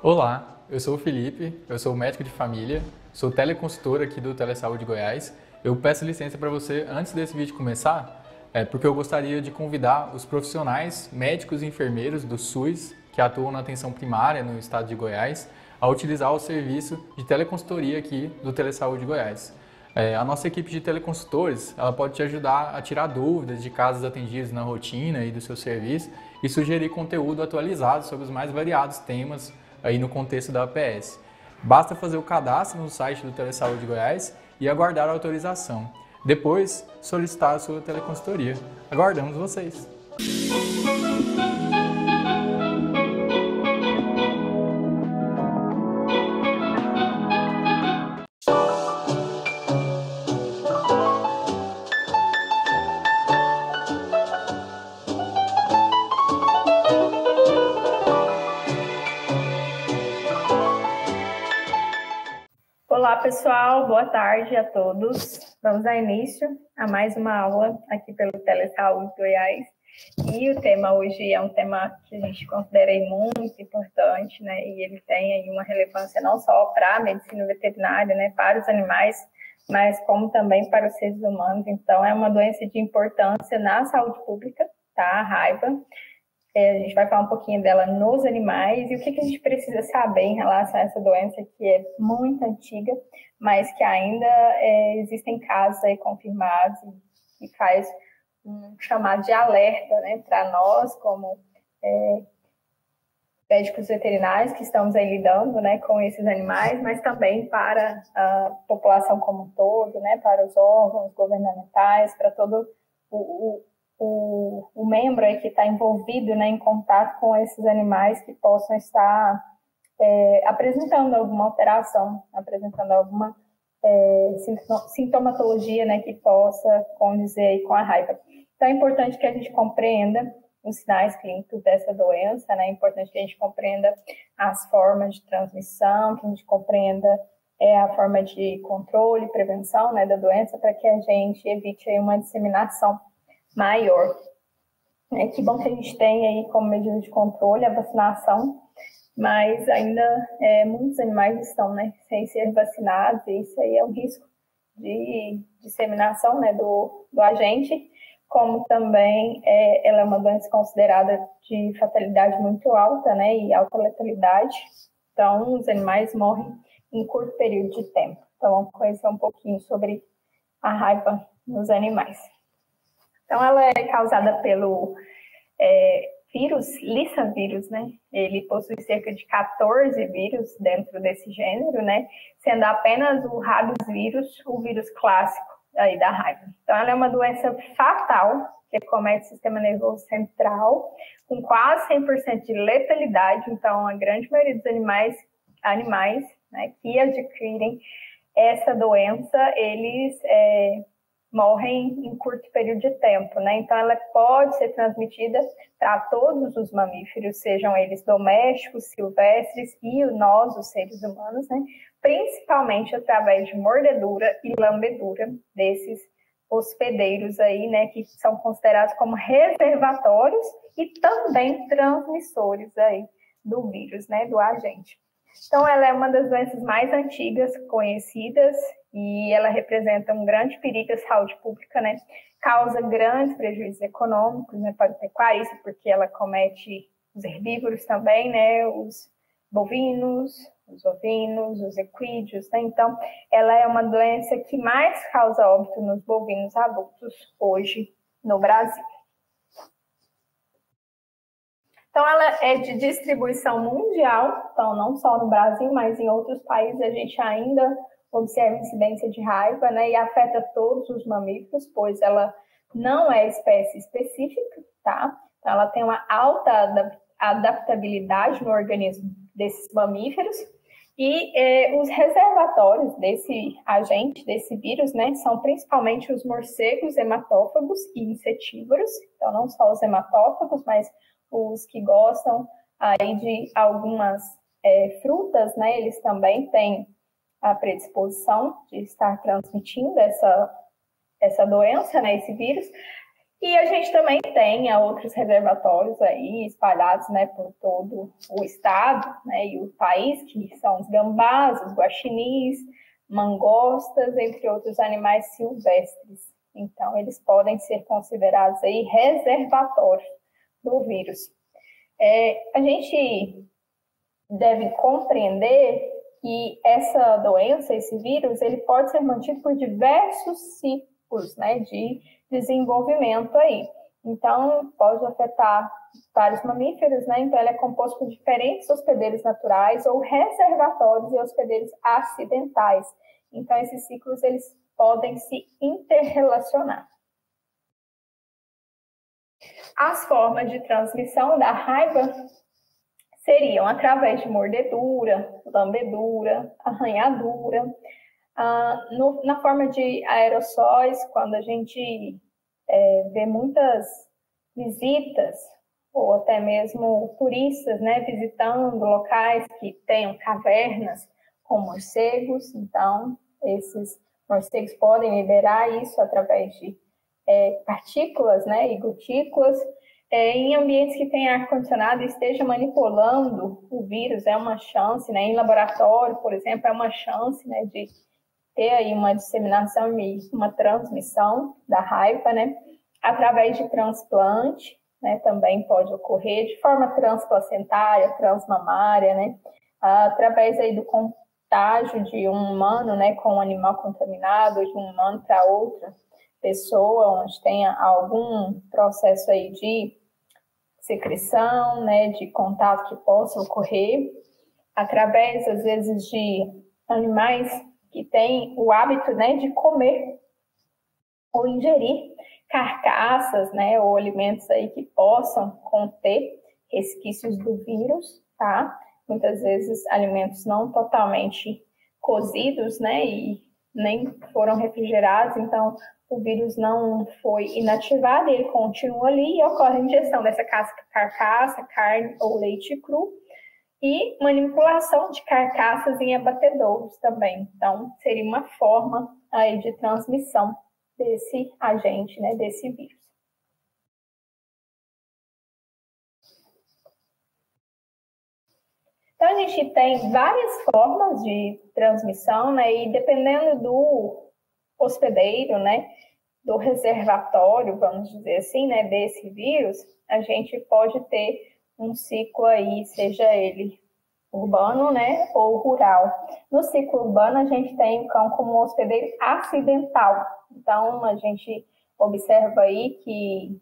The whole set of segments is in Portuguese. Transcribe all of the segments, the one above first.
Olá, eu sou o Felipe, eu sou médico de família, sou teleconsultor aqui do Telesaúde Goiás. Eu peço licença para você, antes desse vídeo começar, porque eu gostaria de convidar os profissionais médicos e enfermeiros do SUS que atuam na atenção primária no estado de Goiás a utilizar o serviço de teleconsultoria aqui do Telesaúde Goiás. A nossa equipe de teleconsultores, ela pode te ajudar a tirar dúvidas de casos atendidos na rotina e do seu serviço e sugerir conteúdo atualizado sobre os mais variados temas aí no contexto da APS. Basta fazer o cadastro no site do Telesaúde Goiás e aguardar a autorização. Depois, solicitar a sua teleconsultoria. Aguardamos vocês! Olá, pessoal. Boa tarde a todos. Vamos dar início a mais uma aula aqui pelo Telesaúde Goiás. E o tema hoje é um tema que a gente considera muito importante, né? E ele tem aí uma relevância não só para a medicina veterinária, né? Para os animais, mas como também para os seres humanos. Então, é uma doença de importância na saúde pública, tá? A raiva. A gente vai falar um pouquinho dela nos animais e o que a gente precisa saber em relação a essa doença que é muito antiga, mas que ainda existem casos aí confirmados e faz um chamado de alerta, né, para nós como médicos veterinários que estamos aí lidando, né, com esses animais, mas também para a população como um todo, né, para os órgãos governamentais, para todo o membro aí que está envolvido, né, em contato com esses animais que possam estar apresentando alguma alteração, apresentando alguma sintomatologia, né, que possa condizer aí com a raiva. Então, é importante que a gente compreenda os sinais clínicos dessa doença, né, é importante que a gente compreenda as formas de transmissão, que a gente compreenda a forma de controle e prevenção, né, da doença, para que a gente evite aí uma disseminação maior. Que bom que a gente tem aí como medida de controle a vacinação, mas ainda muitos animais estão, né, sem ser vacinados, e isso aí é um risco de disseminação, né, do agente, como também ela é uma doença considerada de fatalidade muito alta, né, e alta letalidade. Então, os animais morrem em curto período de tempo. Então, vamos conhecer um pouquinho sobre a raiva nos animais. Então, ela é causada pelo vírus, Lissa vírus, né? Ele possui cerca de 14 vírus dentro desse gênero, né? Sendo apenas o rabies vírus, o vírus clássico aí da raiva. Então, ela é uma doença fatal, que comete o sistema nervoso central, com quase 100% de letalidade. Então, a grande maioria dos animais, né, que adquirem essa doença, eles morrem em curto período de tempo, né? Então, ela pode ser transmitida para todos os mamíferos, sejam eles domésticos, silvestres e nós, os seres humanos, né? Principalmente através de mordedura e lambedura desses hospedeiros aí, né? Que são considerados como reservatórios e também transmissores aí do vírus, né? Do agente. Então, ela é uma das doenças mais antigas conhecidas e ela representa um grande perigo à saúde pública, né? Causa grandes prejuízos econômicos, né, para o pecuarista, porque ela comete os herbívoros também, né? Os bovinos, os ovinos, os equídeos, né? Então, ela é uma doença que mais causa óbito nos bovinos adultos hoje no Brasil. Então, ela é de distribuição mundial, então não só no Brasil, mas em outros países a gente ainda observa incidência de raiva, né, e afeta todos os mamíferos, pois ela não é espécie específica, tá? Então, ela tem uma alta adaptabilidade no organismo desses mamíferos e os reservatórios desse agente, desse vírus, né, são principalmente os morcegos hematófagos e insetívoros, então não só os hematófagos, mas os que gostam aí de algumas frutas, né, eles também têm a predisposição de estar transmitindo essa doença, né, esse vírus. E a gente também tem outros reservatórios aí espalhados, né, por todo o estado, né, e o país, que são os gambás, os guaxinins, mangostas, entre outros animais silvestres. Então, eles podem ser considerados aí reservatórios do vírus. A gente deve compreender que essa doença, esse vírus, ele pode ser mantido por diversos ciclos, né, de desenvolvimento aí. Então, pode afetar vários mamíferos, né? Então, ele é composto por diferentes hospedeiros naturais ou reservatórios e hospedeiros acidentais. Então, esses ciclos, eles podem se interrelacionar. As formas de transmissão da raiva seriam através de mordedura, lambedura, arranhadura, na forma de aerossóis, quando a gente vê muitas visitas, ou até mesmo turistas, né, visitando locais que tenham cavernas com morcegos, então esses morcegos podem liberar isso através de partículas, né, e gotículas. Em ambientes que tem ar-condicionado e esteja manipulando o vírus, é uma chance, né, em laboratório, por exemplo, é uma chance, né, de ter aí uma disseminação e uma transmissão da raiva, né, através de transplante, né, também pode ocorrer de forma transplacentária, transmamária, né, através aí do contágio de um humano, né, com um animal contaminado, de um humano para outra pessoa, onde tenha algum processo aí de secreção, né, de contato que possa ocorrer, através, às vezes, de animais que têm o hábito, né, de comer ou ingerir carcaças, né, ou alimentos aí que possam conter resquícios do vírus, tá? Muitas vezes alimentos não totalmente cozidos, né, e nem foram refrigerados, então o vírus não foi inativado, ele continua ali e ocorre a ingestão dessa carcaça, carne ou leite cru e manipulação de carcaças em abatedouros também. Então, seria uma forma aí de transmissão desse agente, né, desse vírus. Então, a gente tem várias formas de transmissão, né, e dependendo do hospedeiro, né, do reservatório, vamos dizer assim, né, desse vírus, a gente pode ter um ciclo aí, seja ele urbano, né, ou rural. No ciclo urbano, a gente tem o cão como um hospedeiro acidental. Então, a gente observa aí que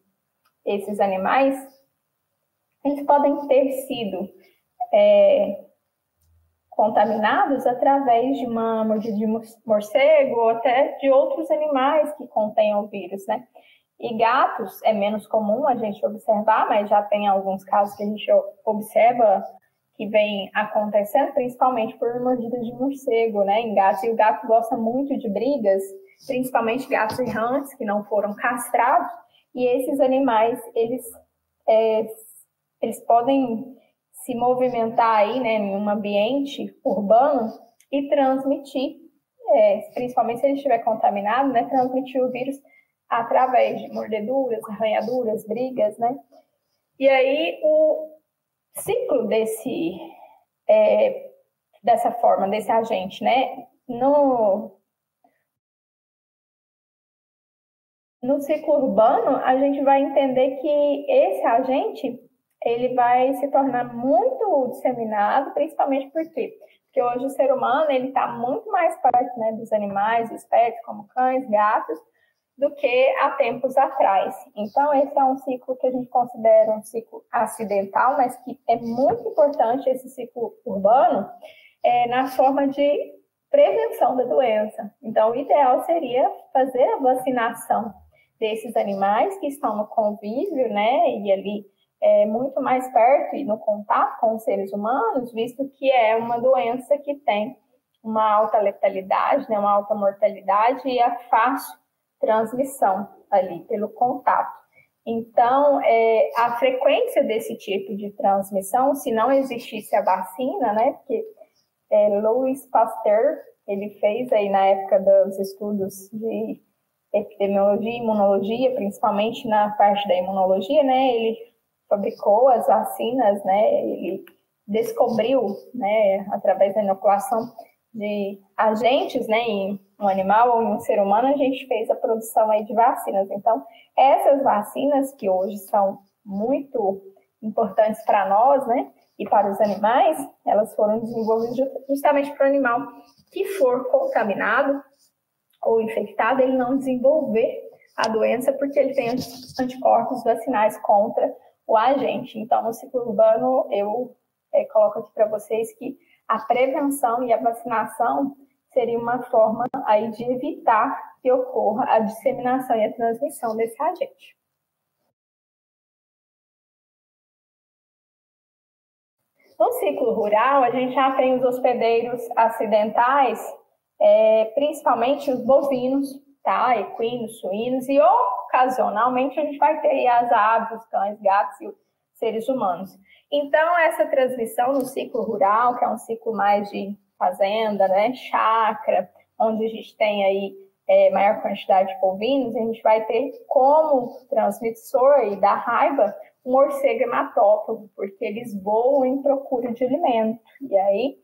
esses animais, eles podem ter sido contaminados através de uma mordida de morcego ou até de outros animais que contenham o vírus, né? E gatos é menos comum a gente observar, mas já tem alguns casos que a gente observa que vem acontecendo, principalmente por mordidas de morcego, né, em gatos. E o gato gosta muito de brigas, principalmente gatos errantes que não foram castrados. E esses animais, eles podem se movimentar aí, né, em um ambiente urbano e transmitir, principalmente se ele estiver contaminado, né, transmitir o vírus através de mordeduras, arranhaduras, brigas, né. E aí o ciclo dessa forma, desse agente, né, no ciclo urbano, a gente vai entender que esse agente ele vai se tornar muito disseminado, principalmente porque hoje o ser humano ele está muito mais perto, né, dos animais, dos pets, como cães, gatos, do que há tempos atrás. Então, esse é um ciclo que a gente considera um ciclo acidental, mas que é muito importante esse ciclo urbano na forma de prevenção da doença. Então, o ideal seria fazer a vacinação desses animais que estão no convívio, né, e ali muito mais perto e no contato com os seres humanos, visto que é uma doença que tem uma alta letalidade, né, uma alta mortalidade e é fácil transmissão ali pelo contato. Então, a frequência desse tipo de transmissão, se não existisse a vacina, né, porque Louis Pasteur, ele fez aí na época dos estudos de epidemiologia e imunologia, principalmente na parte da imunologia, né? Ele fabricou as vacinas, né? Ele descobriu, né, através da inoculação de agentes, né, em um animal ou em um ser humano, a gente fez a produção aí de vacinas. Então, essas vacinas que hoje são muito importantes para nós, né, e para os animais, elas foram desenvolvidas justamente para o animal que for contaminado ou infectado, ele não desenvolver a doença, porque ele tem anticorpos vacinais contra o agente. Então, no ciclo urbano, eu coloco aqui para vocês que a prevenção e a vacinação seria uma forma aí de evitar que ocorra a disseminação e a transmissão desse agente. No ciclo rural, a gente já tem os hospedeiros acidentais, principalmente os bovinos, tá? Equinos, suínos, e ocasionalmente a gente vai ter as aves, os cães, gatos e os seres humanos. Então, essa transmissão no ciclo rural, que é um ciclo mais de fazenda, né, chácara, onde a gente tem aí maior quantidade de bovinos, a gente vai ter como transmissor aí da raiva um morcego hematófago, porque eles voam em procura de alimento. E aí,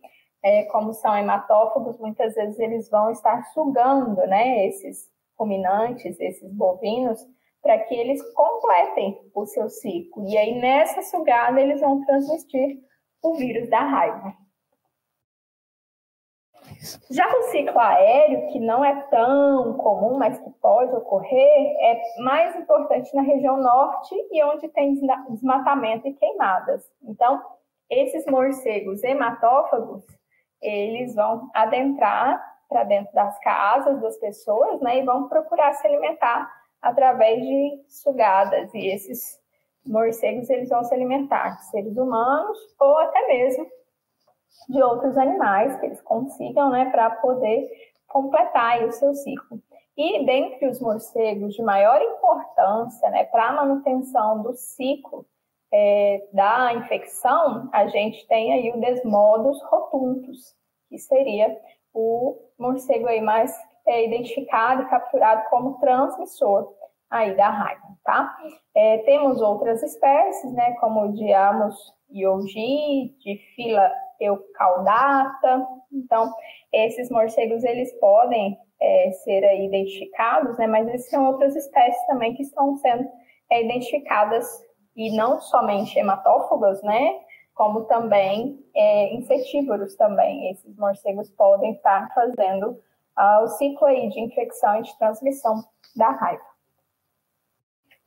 como são hematófagos, muitas vezes eles vão estar sugando, né, esses ruminantes, esses bovinos, para que eles completem o seu ciclo. E aí, nessa sugada, eles vão transmitir o vírus da raiva. Já o ciclo aéreo, que não é tão comum, mas que pode ocorrer, é mais importante na região norte e onde tem desmatamento e queimadas. Então, esses morcegos hematófagos, eles vão adentrar para dentro das casas das pessoas, né, e vão procurar se alimentar através de sugadas. E esses morcegos, eles vão se alimentar de seres humanos ou até mesmo de outros animais que eles consigam, né, para poder completar aí o seu ciclo. E dentre os morcegos de maior importância, né, para a manutenção do ciclo da infecção, a gente tem aí o Desmodus rotuntus, que seria o morcego aí mais identificado e capturado como transmissor aí da raiva, tá? Temos outras espécies, né, como o Diamos yogi, Diphylla eucaudata. Então, esses morcegos, eles podem ser aí identificados, né, mas existem outras espécies também que estão sendo identificadas, e não somente hematófagas, né, como também insetívoros também. Esses morcegos podem estar fazendo o ciclo aí de infecção e de transmissão da raiva.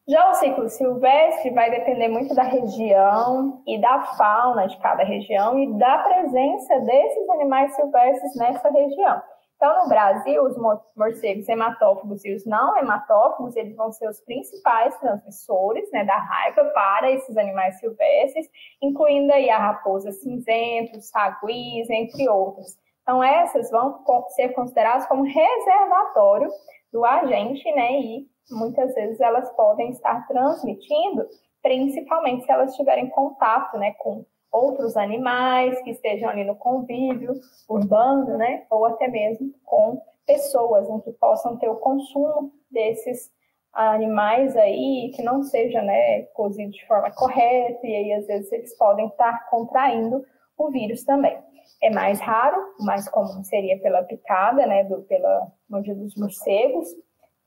Já o ciclo silvestre vai depender muito da região e da fauna de cada região e da presença desses animais silvestres nessa região. Então, no Brasil, os morcegos hematófagos e os não hematófagos, eles vão ser os principais transmissores, né, da raiva para esses animais silvestres, incluindo aí a raposa cinzenta, os saguis, entre outros. Então, essas vão ser consideradas como reservatório do agente, né, e muitas vezes elas podem estar transmitindo, principalmente se elas tiverem contato, né, com outros animais que estejam ali no convívio urbano, né, ou até mesmo com pessoas, né, que possam ter o consumo desses animais aí que não seja, né, cozido de forma correta, e aí às vezes eles podem estar contraindo o vírus também. É mais raro, o mais comum seria pela picada, né, pela mordida dos morcegos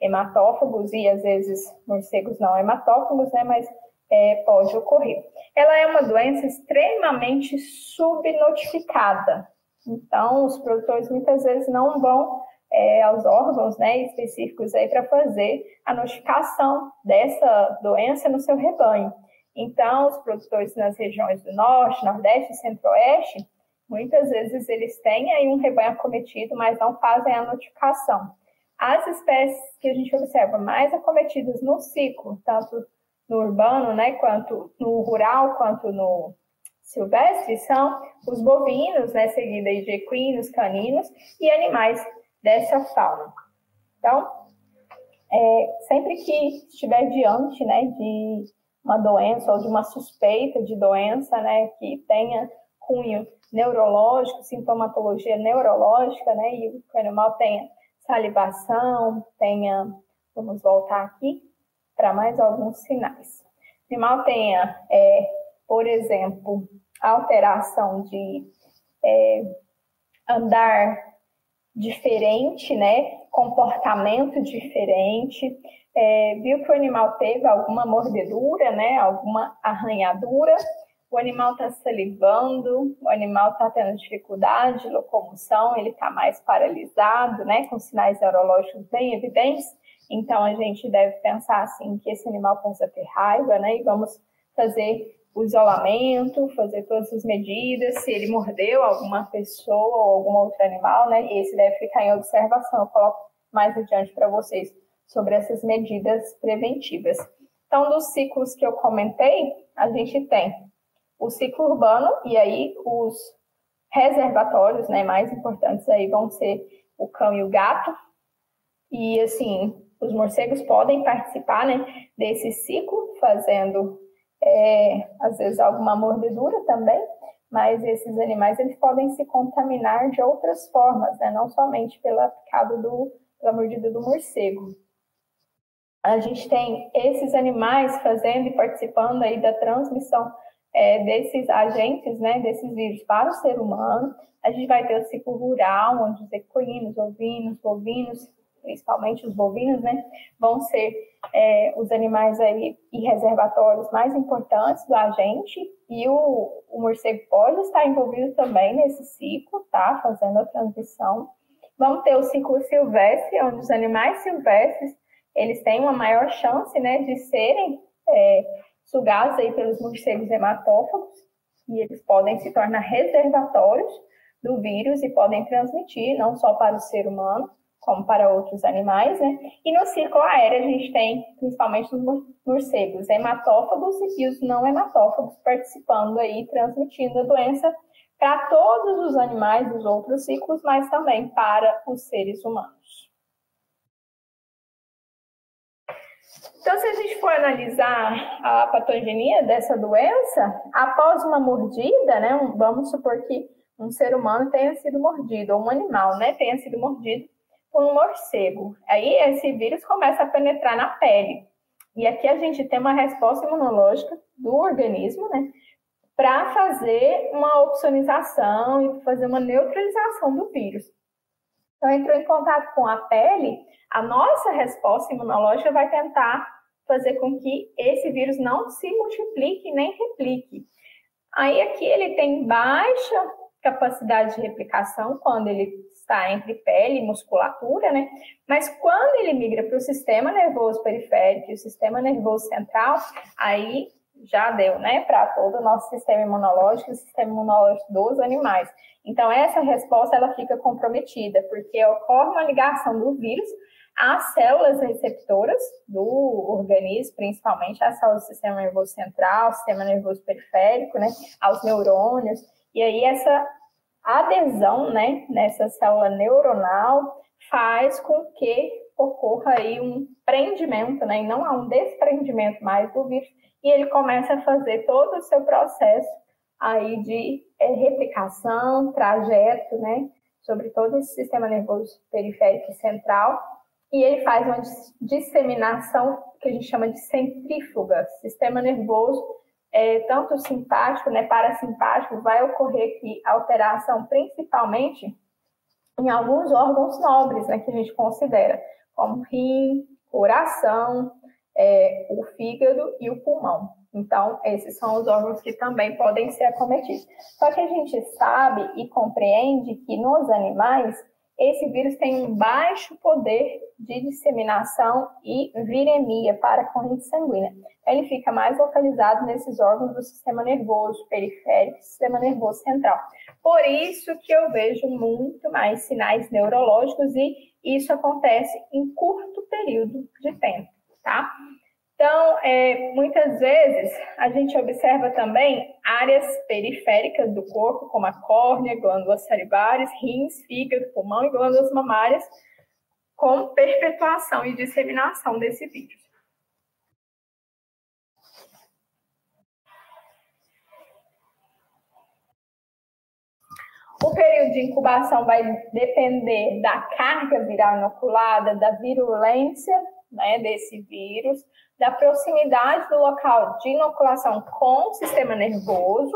hematófagos e às vezes morcegos não hematófagos, né, mas pode ocorrer. Ela é uma doença extremamente subnotificada. Então, os produtores muitas vezes não vão aos órgãos, né, específicos aí para fazer a notificação dessa doença no seu rebanho. Então, os produtores nas regiões do Norte, Nordeste e Centro-Oeste, muitas vezes eles têm aí um rebanho acometido, mas não fazem a notificação. As espécies que a gente observa mais acometidas no ciclo, tanto no urbano, né, quanto no rural, quanto no silvestre, são os bovinos, né, seguida de equinos, caninos e animais dessa fauna. Então, sempre que estiver diante, né, de uma doença ou de uma suspeita de doença, né, que tenha cunho neurológico, sintomatologia neurológica, né, e que o animal tenha salivação, tenha Vamos voltar aqui para mais alguns sinais. O animal tenha, por exemplo, alteração de andar diferente, né? Comportamento diferente. Viu que o animal teve alguma mordedura, né? Alguma arranhadura. O animal está salivando, o animal está tendo dificuldade de locomoção, ele está mais paralisado, né? Com sinais neurológicos bem evidentes. Então, a gente deve pensar assim que esse animal possa ter raiva, né? E vamos fazer o isolamento, fazer todas as medidas. Se ele mordeu alguma pessoa ou algum outro animal, né? Esse deve ficar em observação. Eu coloco mais adiante para vocês sobre essas medidas preventivas. Então, dos ciclos que eu comentei, a gente tem o ciclo urbano, e aí os reservatórios, né, mais importantes aí vão ser o cão e o gato. E, assim, os morcegos podem participar, né, desse ciclo, fazendo, às vezes, alguma mordedura também, mas esses animais, eles podem se contaminar de outras formas, né, não somente pela mordida do morcego. A gente tem esses animais fazendo e participando aí da transmissão desses agentes, né, desses vírus para o ser humano. A gente vai ter o ciclo rural, onde os equinos, ovinos, bovinos, principalmente os bovinos, né, vão ser os animais aí e reservatórios mais importantes do agente, e o morcego pode estar envolvido também nesse ciclo, tá, fazendo a transmissão. Vamos ter o ciclo silvestre, onde os animais silvestres, eles têm uma maior chance, né, de serem sugados aí pelos morcegos hematófagos, e eles podem se tornar reservatórios do vírus e podem transmitir não só para o ser humano, como para outros animais, né? E no ciclo aéreo a gente tem principalmente os morcegos hematófagos e os não hematófagos participando aí, transmitindo a doença para todos os animais dos outros ciclos, mas também para os seres humanos. Então, se a gente for analisar a patogenia dessa doença, após uma mordida, né, vamos supor que um ser humano tenha sido mordido, ou um animal, né, tenha sido mordido por um morcego. Aí esse vírus começa a penetrar na pele. E aqui a gente tem uma resposta imunológica do organismo, né, para fazer uma opsonização e fazer uma neutralização do vírus. Então, entrou em contato com a pele, a nossa resposta imunológica vai tentar fazer com que esse vírus não se multiplique nem replique. Aí aqui ele tem baixa capacidade de replicação quando ele está entre pele e musculatura, né? Mas quando ele migra para o sistema nervoso periférico e o sistema nervoso central, aí já deu, né, para todo o nosso sistema imunológico e o sistema imunológico dos animais. Então, essa resposta, ela fica comprometida, porque ocorre uma ligação do vírus às células receptoras do organismo, principalmente às células do sistema nervoso central, sistema nervoso periférico, né, aos neurônios, e aí essa adesão, né, nessa célula neuronal faz com que ocorra aí um prendimento, né, e não há um desprendimento mais do vírus, e ele começa a fazer todo o seu processo aí de replicação, trajeto, né, sobre todo esse sistema nervoso periférico e central, e ele faz uma disseminação que a gente chama de centrífuga, sistema nervoso, tanto simpático, né, parasimpático, vai ocorrer aqui alteração principalmente em alguns órgãos nobres, né, que a gente considera, como rim, coração, o fígado e o pulmão. Então, esses são os órgãos que também podem ser acometidos. Só que a gente sabe e compreende que nos animais, esse vírus tem um baixo poder de disseminação e viremia para a corrente sanguínea. Ele fica mais localizado nesses órgãos do sistema nervoso periférico e sistema nervoso central. Por isso que eu vejo muito mais sinais neurológicos e isso acontece em curto período de tempo, tá? Então, muitas vezes, a gente observa também áreas periféricas do corpo, como a córnea, glândulas salivares, rins, fígado, pulmão e glândulas mamárias, com perpetuação e disseminação desse vírus. O período de incubação vai depender da carga viral inoculada, da virulência né, desse vírus, da proximidade do local de inoculação com o sistema nervoso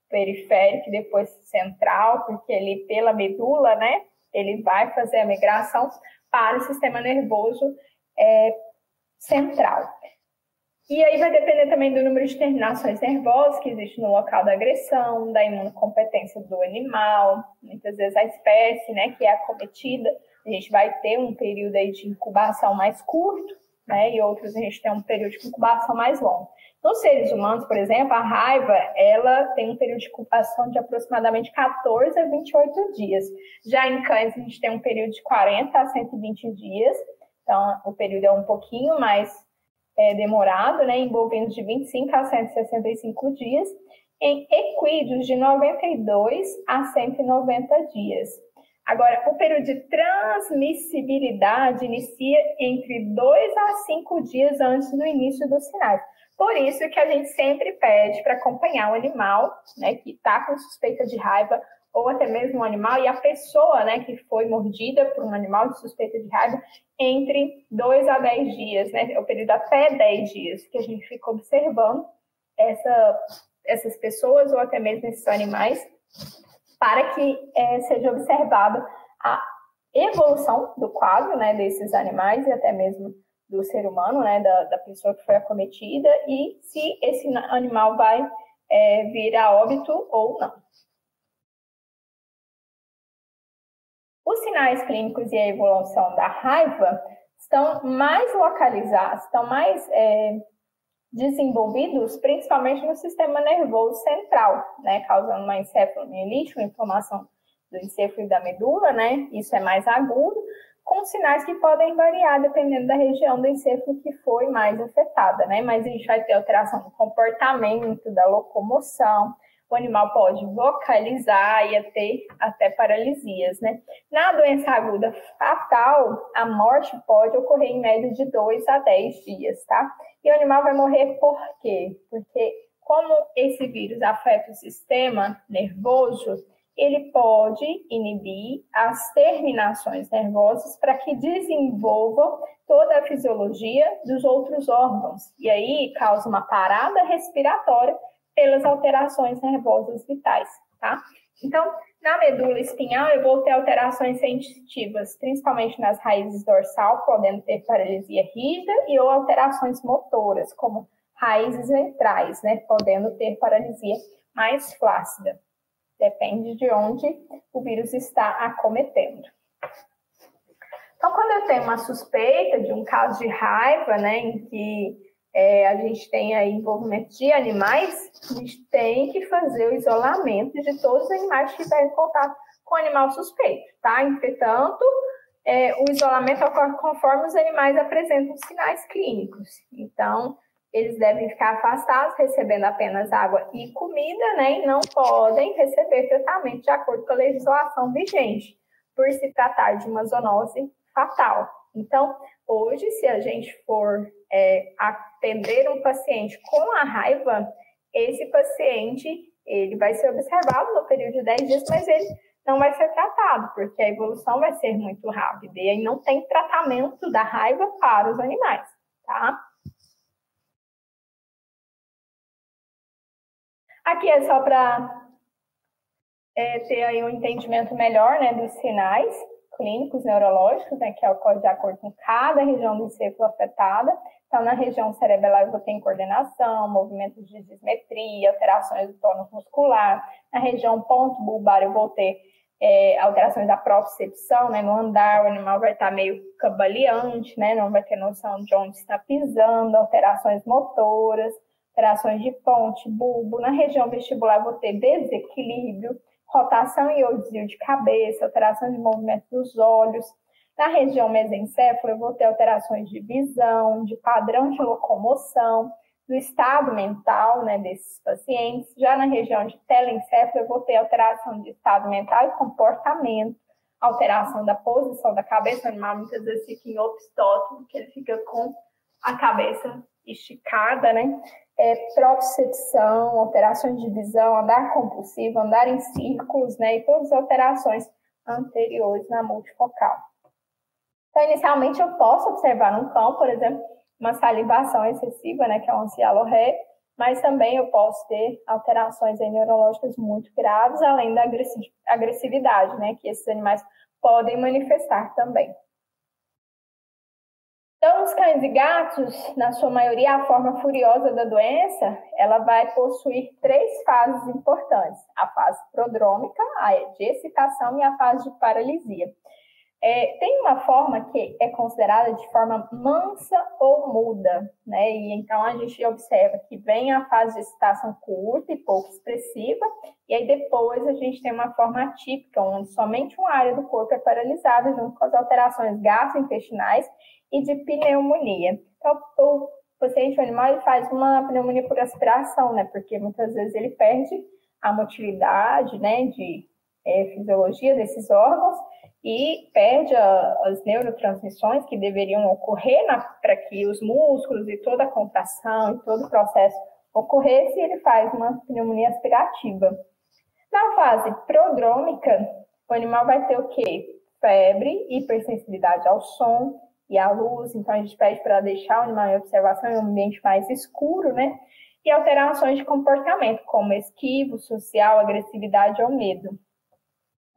periférico e depois central, porque ele, pela medula, né, ele vai fazer a migração para o sistema nervoso central. E aí vai depender também do número de terminações nervosas que existe no local da agressão, da imunocompetência do animal, muitas vezes a espécie, né, que é acometida, a gente vai ter um período aí de incubação mais curto, né, e outros a gente tem um período de incubação mais longo. Nos seres humanos, por exemplo, a raiva, ela tem um período de incubação de aproximadamente 14 a 28 dias. Já em cães, a gente tem um período de 40 a 120 dias, então o período é um pouquinho mais demorado, né, em bovinos de 25 a 165 dias, em equídeos de 92 a 190 dias. Agora, o período de transmissibilidade inicia entre 2 a 5 dias antes do início dos sinais. Por isso que a gente sempre pede para acompanhar o animal, né, que está com suspeita de raiva, ou até mesmo o animal e a pessoa, né, que foi mordida por um animal de suspeita de raiva, entre 2 a 10 dias, né, é o período até 10 dias, que a gente fica observando essas pessoas ou até mesmo esses animais, para que seja observada a evolução do quadro, né, desses animais e até mesmo do ser humano, né, da pessoa que foi acometida, e se esse animal vai vir a óbito ou não. Os sinais clínicos e a evolução da raiva estão mais localizados, estão mais desenvolvidos, principalmente no sistema nervoso central, né, causando uma encefalomielite, uma inflamação do encéfalo e da medula, né, isso é mais agudo, com sinais que podem variar dependendo da região do encéfalo que foi mais afetada, né, mas a gente vai ter alteração do comportamento, da locomoção, o animal pode vocalizar e ter até paralisias, né. Na doença aguda fatal, a morte pode ocorrer em média de 2 a 10 dias, tá? E o animal vai morrer por quê? Porque como esse vírus afeta o sistema nervoso, ele pode inibir as terminações nervosas para que desenvolvam toda a fisiologia dos outros órgãos. E aí causa uma parada respiratória pelas alterações nervosas vitais, tá? Então, na medula espinhal, eu vou ter alterações sensitivas, principalmente nas raízes dorsal, podendo ter paralisia rígida e ou alterações motoras, como raízes ventrais, né, podendo ter paralisia mais flácida. Depende de onde o vírus está acometendo. Então, quando eu tenho uma suspeita de um caso de raiva, né, em que a gente tem aí envolvimento de animais, a gente tem que fazer o isolamento de todos os animais que estiverem em contato com o animal suspeito, tá? Entretanto, o isolamento ocorre conforme os animais apresentam sinais clínicos. Então, eles devem ficar afastados, recebendo apenas água e comida, né? E não podem receber tratamento de acordo com a legislação vigente, por se tratar de uma zoonose fatal. Então, hoje, se a gente for atender um paciente com a raiva, esse paciente ele vai ser observado no período de 10 dias, mas ele não vai ser tratado, porque a evolução vai ser muito rápida. E aí não tem tratamento da raiva para os animais, tá? Aqui é só para ter aí um entendimento melhor, né, dos sinais clínicos neurológicos, né, que ocorre de acordo com cada região do encéfalo afetada. Então, na região cerebral, eu vou ter incoordenação, movimentos de dismetria, alterações do tônus muscular. Na região ponto bulbar, eu vou ter alterações da propriocepção, né, no andar, o animal vai estar meio cambaleante, né, não vai ter noção de onde está pisando, alterações motoras, alterações de ponte, bulbo. Na região vestibular, eu vou ter desequilíbrio, rotação e ou desvio de cabeça, alteração de movimento dos olhos. Na região mesencéfalo, eu vou ter alterações de visão, de padrão de locomoção, do estado mental, né, desses pacientes. Já na região de telencéfalo, eu vou ter alteração de estado mental e comportamento, alteração da posição da cabeça. O animal muitas vezes fica em opistótomo, que ele fica com a cabeça esticada, né? Propriocepção, alterações de visão, andar compulsivo, andar em círculos, né? E todas as alterações anteriores na multifocal. Então, inicialmente, eu posso observar no cão, por exemplo, uma salivação excessiva, né, que é uma cialorreia, mas também eu posso ter alterações neurológicas muito graves, além da agressividade, né, que esses animais podem manifestar também. Então, os cães e gatos, na sua maioria, a forma furiosa da doença, ela vai possuir 3 fases importantes. A fase prodrômica, a de excitação e a fase de paralisia. Tem uma forma que é considerada de forma mansa ou muda, né? E então a gente observa que vem a fase de excitação curta e pouco expressiva, e aí depois a gente tem uma forma atípica, onde somente uma área do corpo é paralisada, junto com as alterações gastrointestinais e de pneumonia. Então, o paciente animal ele faz uma pneumonia por aspiração, né? Porque muitas vezes ele perde a motilidade, né? De fisiologia desses órgãos e perde as neurotransmissões que deveriam ocorrer para que os músculos e toda a contração e todo o processo ocorresse, e ele faz uma pneumonia aspirativa. Na fase prodrômica, o animal vai ter o quê? Febre, hipersensibilidade ao som e à luz, então a gente pede para deixar o animal em observação em um ambiente mais escuro, né? E alterações de comportamento, como esquivo, social, agressividade ou medo.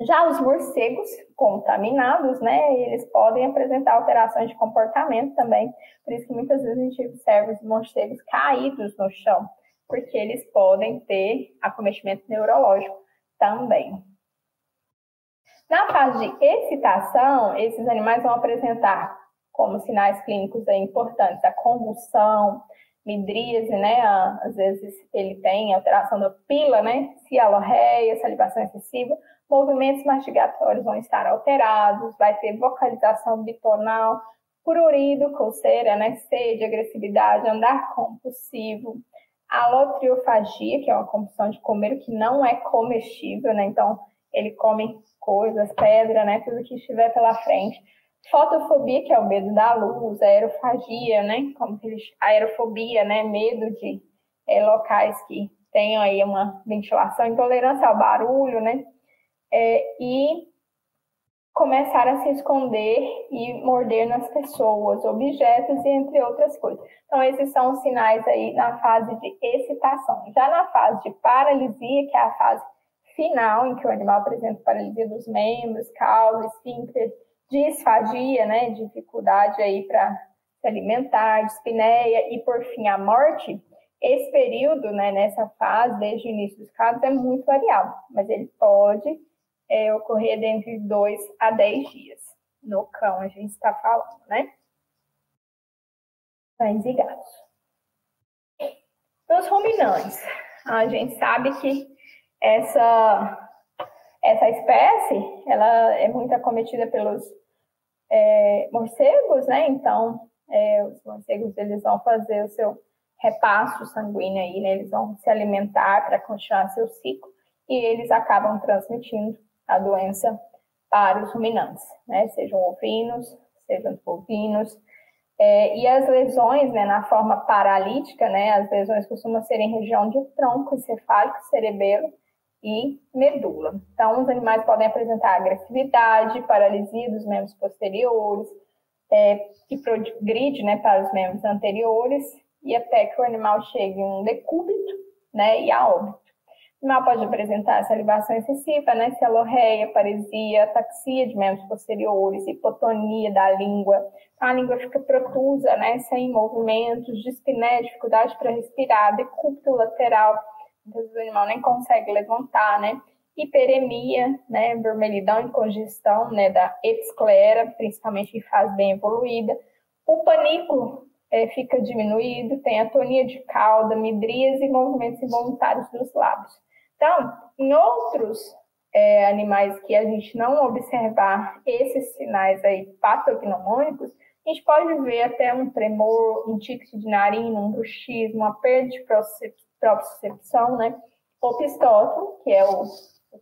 Já os morcegos contaminados, né, eles podem apresentar alterações de comportamento também, por isso que muitas vezes a gente observa os morcegos caídos no chão, porque eles podem ter acometimento neurológico também. Na fase de excitação, esses animais vão apresentar como sinais clínicos importantes a convulsão, midríase, né? Às vezes ele tem alteração da pila, né? Cialorreia, salivação excessiva, movimentos mastigatórios vão estar alterados, vai ter vocalização bitonal, prurido, coceira, né? Sede, agressividade, andar compulsivo, alotriofagia, que é uma compulsão de comer o que não é comestível, né? Então, ele come coisas, pedra, né? Tudo que estiver pela frente. Fotofobia, que é o medo da luz, aerofagia, né? Como aerofobia, né? Medo de locais que tenham aí uma ventilação, intolerância ao barulho, né? E começar a se esconder e morder nas pessoas, objetos e entre outras coisas. Então, esses são os sinais aí na fase de excitação. Já na fase de paralisia, que é a fase final, em que o animal apresenta paralisia dos membros, cauda, esfíncter, disfagia, né, dificuldade aí para se alimentar, dispneia e, por fim, a morte, esse período, né, nessa fase, desde o início dos casos, é muito variável, mas ele pode ocorrer dentre 2 a 10 dias. No cão, a gente está falando, né? Cães e gatos. Nos ruminantes, a gente sabe que essa espécie, ela é muito acometida pelos morcegos, né? Então, os morcegos, eles vão fazer o seu repasso sanguíneo aí, né? Eles vão se alimentar para continuar seu ciclo e eles acabam transmitindo a doença para os ruminantes, né? Sejam ovinos, sejam bovinos. E as lesões, né, na forma paralítica, né? As lesões costumam ser em região de tronco, encefálico, cerebelo e medula. Então, os animais podem apresentar agressividade, paralisia dos membros posteriores, que progride, né, para os membros anteriores, e até que o animal chegue em um decúbito, né, e a óbito. O animal pode apresentar salivação excessiva, né, cialorreia, paresia, ataxia de membros posteriores, hipotonia da língua. A língua fica protusa, né, sem movimentos, dispneia, dificuldade para respirar, decúbito lateral, então o animal nem consegue levantar, né, hiperemia, né, vermelhidão e congestão, né, da episclera, principalmente em fase bem evoluída. O panículo fica diminuído, tem atonia de cauda, midríase e movimentos involuntários dos lábios. Então, em outros animais que a gente não observar esses sinais aí patognomônicos, a gente pode ver até um tremor, um tique de narina, um bruxismo, uma perda de propriocepção, né? Opistótomo, que é o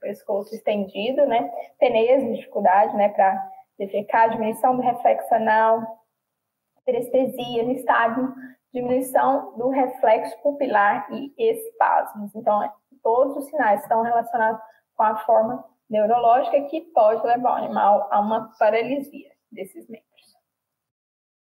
pescoço estendido, né? Tenese, dificuldade, né, para defecar, diminuição do reflexo anal, parestesia, nistagmo, diminuição do reflexo pupilar e espasmos. Então, todos os sinais estão relacionados com a forma neurológica que pode levar o animal a uma paralisia desses membros.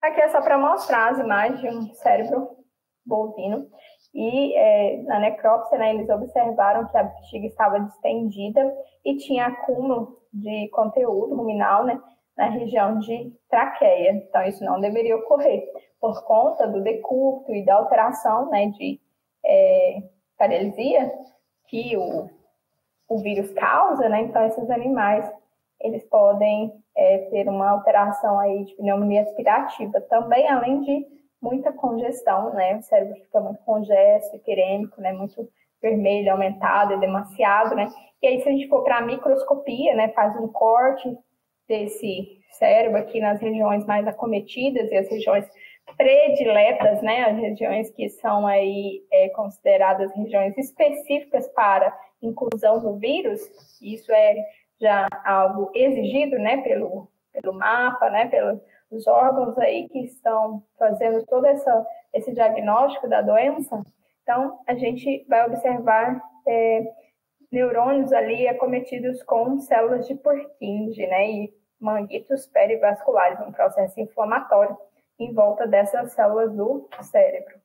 Aqui é só para mostrar as imagens de um cérebro bovino. E na necrópsia, né, eles observaram que a bexiga estava distendida e tinha acúmulo de conteúdo ruminal, né, na região de traqueia. Então, isso não deveria ocorrer por conta do decúbito e da alteração, né, de paralisia que o vírus causa, né? Então, esses animais, eles podem ter uma alteração aí de pneumonia aspirativa também, além de muita congestão, né? O cérebro fica muito congesto, hiperêmico, né? Muito vermelho, aumentado, é demasiado, né? E aí, se a gente for para a microscopia, né? Faz um corte desse cérebro aqui nas regiões mais acometidas e as regiões prediletas, né? As regiões que são aí consideradas regiões específicas para inclusão do vírus. Isso é já algo exigido, né? Pelo mapa, né? Pelos órgãos aí que estão fazendo todo esse diagnóstico da doença. Então, a gente vai observar neurônios ali acometidos com células de Purkinje, né? E manguitos perivasculares, um processo inflamatório em volta dessas células do cérebro.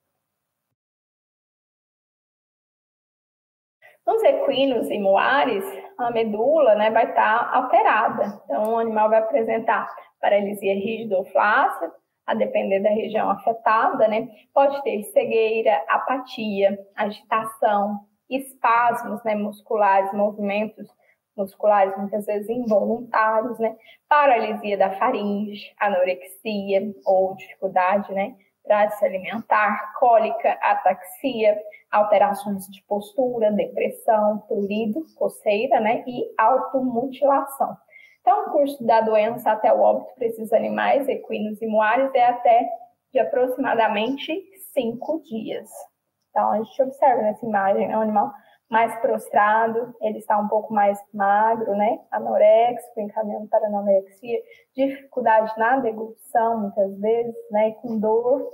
Nos equinos e moares, a medula, né, vai estar alterada. Então, o animal vai apresentar paralisia rígida ou flácida, a depender da região afetada, né? Pode ter cegueira, apatia, agitação, espasmos, né, musculares, movimentos musculares muitas vezes involuntários, né? Paralisia da faringe, anorexia ou dificuldade, né, para se alimentar, cólica, ataxia, alterações de postura, depressão, prurido, coceira, né, e automutilação. Então, o curso da doença até o óbito para esses animais, equinos e moares, é até de aproximadamente 5 dias. Então, a gente observa nessa imagem, é um animal mais prostrado, ele está um pouco mais magro, né, anoréxico, encaminhando para anorexia, dificuldade na deglutição, muitas vezes, né, com dor,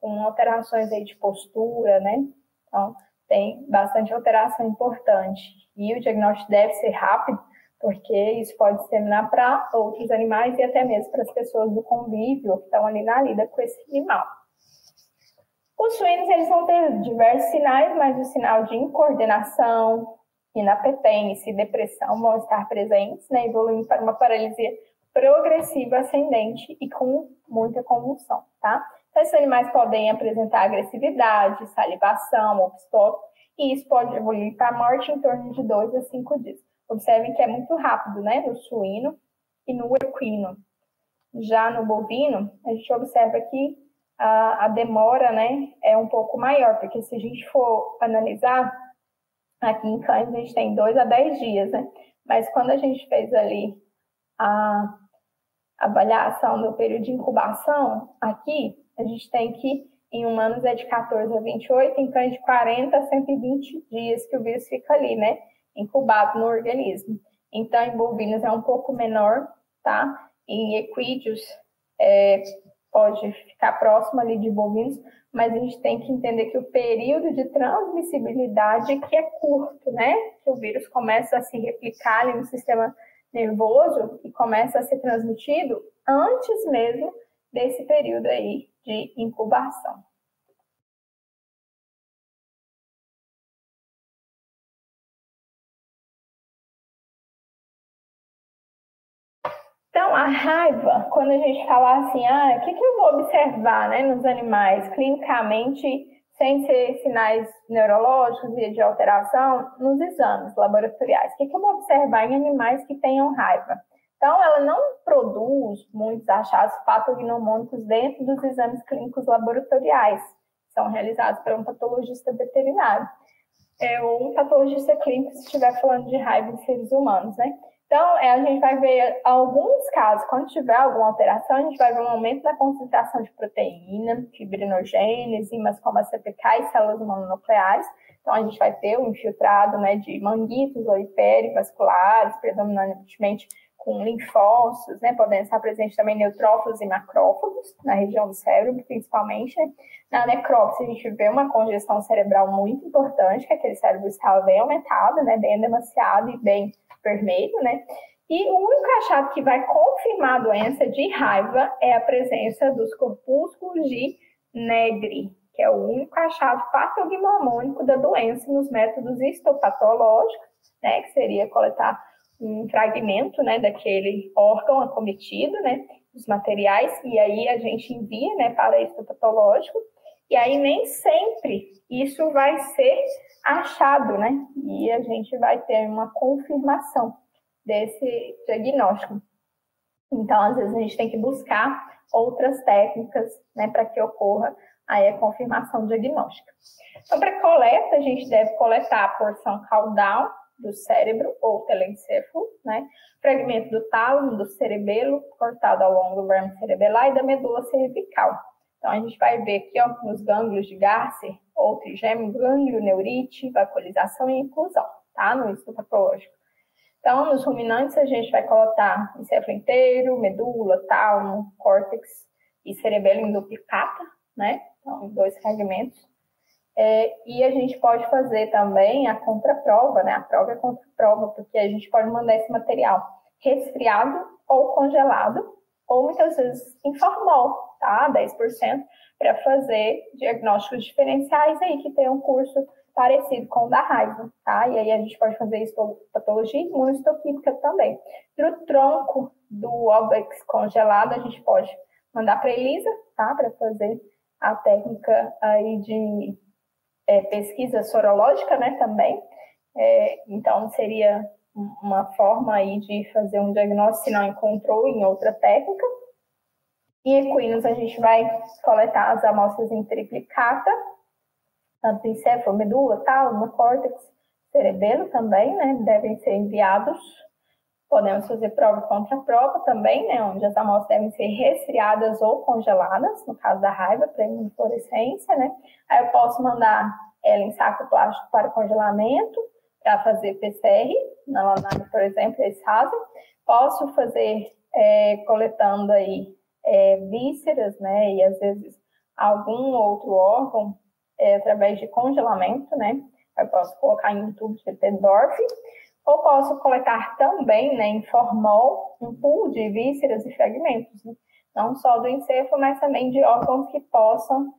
com alterações aí de postura, né, então tem bastante alteração importante. E o diagnóstico deve ser rápido, porque isso pode disseminar para outros animais e até mesmo para as pessoas do convívio que estão ali na lida com esse animal. Os suínos, eles vão ter diversos sinais, mas o sinal de incoordenação, inapetência e depressão vão estar presentes, né, evoluindo para uma paralisia progressiva ascendente e com muita convulsão, tá? Então, esses animais podem apresentar agressividade, salivação, obstótrico, e isso pode evoluir para a morte em torno de 2 a 5 dias. Observem que é muito rápido, né, no suíno e no equino. Já no bovino, a gente observa que a demora, né, é um pouco maior, porque se a gente for analisar, aqui em cães a gente tem 2 a 10 dias, né? Mas quando a gente fez ali a avaliação do período de incubação, aqui a gente tem que em humanos é de 14 a 28, em cães de 40 a 120 dias que o vírus fica ali, né, incubado no organismo. Então, em bovinos é um pouco menor, tá? Em equídeos pode ficar próximo ali de bovinos, mas a gente tem que entender que o período de transmissibilidade que é curto, né? Que o vírus começa a se replicar ali no sistema nervoso e começa a ser transmitido antes mesmo desse período aí de incubação. Então, a raiva, quando a gente fala assim, o que eu vou observar, né, nos animais, clinicamente, sem ser sinais neurológicos e de alteração, nos exames laboratoriais? O que eu vou observar em animais que tenham raiva? Então, ela não produz muitos achados patognomônicos dentro dos exames clínicos laboratoriais, que são realizados por um patologista veterinário, ou um patologista clínico se estiver falando de raiva em seres humanos, né? Então, a gente vai ver alguns casos, quando tiver alguma alteração, a gente vai ver um aumento na concentração de proteína, fibrinogênese, enzimas como a CPK e células mononucleares. Então, a gente vai ter um infiltrado, né, de manguitos ou perivasculares, predominantemente com linfócitos, né, podendo estar presentes também neutrófilos e macrófagos, na região do cérebro, principalmente. Na necrópsia, a gente vê uma congestão cerebral muito importante, que aquele cérebro estava bem aumentado, né, bem demasiado e bem vermelho, né? E o único achado que vai confirmar a doença de raiva é a presença dos corpúsculos de Negri, que é o único achado patognomônico da doença nos métodos histopatológicos, né, que seria coletar um fragmento, né, daquele órgão acometido, né, dos materiais, e aí a gente envia, né, para histopatológico, e aí nem sempre isso vai ser achado, né, e a gente vai ter uma confirmação desse diagnóstico. Então, às vezes, a gente tem que buscar outras técnicas, né, para que ocorra aí a confirmação diagnóstica. Então, para coleta, a gente deve coletar a porção caudal do cérebro ou telencéfalo, né, fragmento do tálamo, do cerebelo, cortado ao longo do verme cerebelar e da medula cervical. Então, a gente vai ver aqui, ó, nos gânglios de Garcer ou trigêmeo, gânglio, neurite, vacuolização e inclusão, tá, no histopatológico. Então, nos ruminantes, a gente vai coletar encéfalo inteiro, medula, tálamo, córtex e cerebelo em duplicata, né? Então, 2 fragmentos. E a gente pode fazer também a contraprova, né? A prova é contraprova, porque a gente pode mandar esse material resfriado ou congelado, ou muitas vezes em formol, tá? 10%, para fazer diagnósticos diferenciais aí que tem um curso parecido com o da raiva, tá? E aí a gente pode fazer histopatologia imunohistoquímica também. Do tronco do óbex congelado, a gente pode mandar para a Elisa, tá? Para fazer a técnica aí de pesquisa sorológica, né, também. Então, seria uma forma aí de fazer um diagnóstico se não encontrou em outra técnica. Em equinos, a gente vai coletar as amostras em triplicata, tanto encéfalo, medula, tálamo, córtex, cerebelo também, né, devem ser enviados. Podemos fazer prova contra prova também, né, onde as amostras devem ser resfriadas ou congeladas, no caso da raiva, para imunofluorescência, né. Aí eu posso mandar ela em saco plástico para congelamento, para fazer PCR, na Lanai, por exemplo, eles fazem. Posso fazer coletando aí vísceras, né, e às vezes algum outro órgão, através de congelamento, né, eu posso colocar em um tubo de Petendorf, ou posso coletar também, né, em formol, um pool de vísceras e fragmentos, né? Não só do encéfalo, mas também de órgãos que possam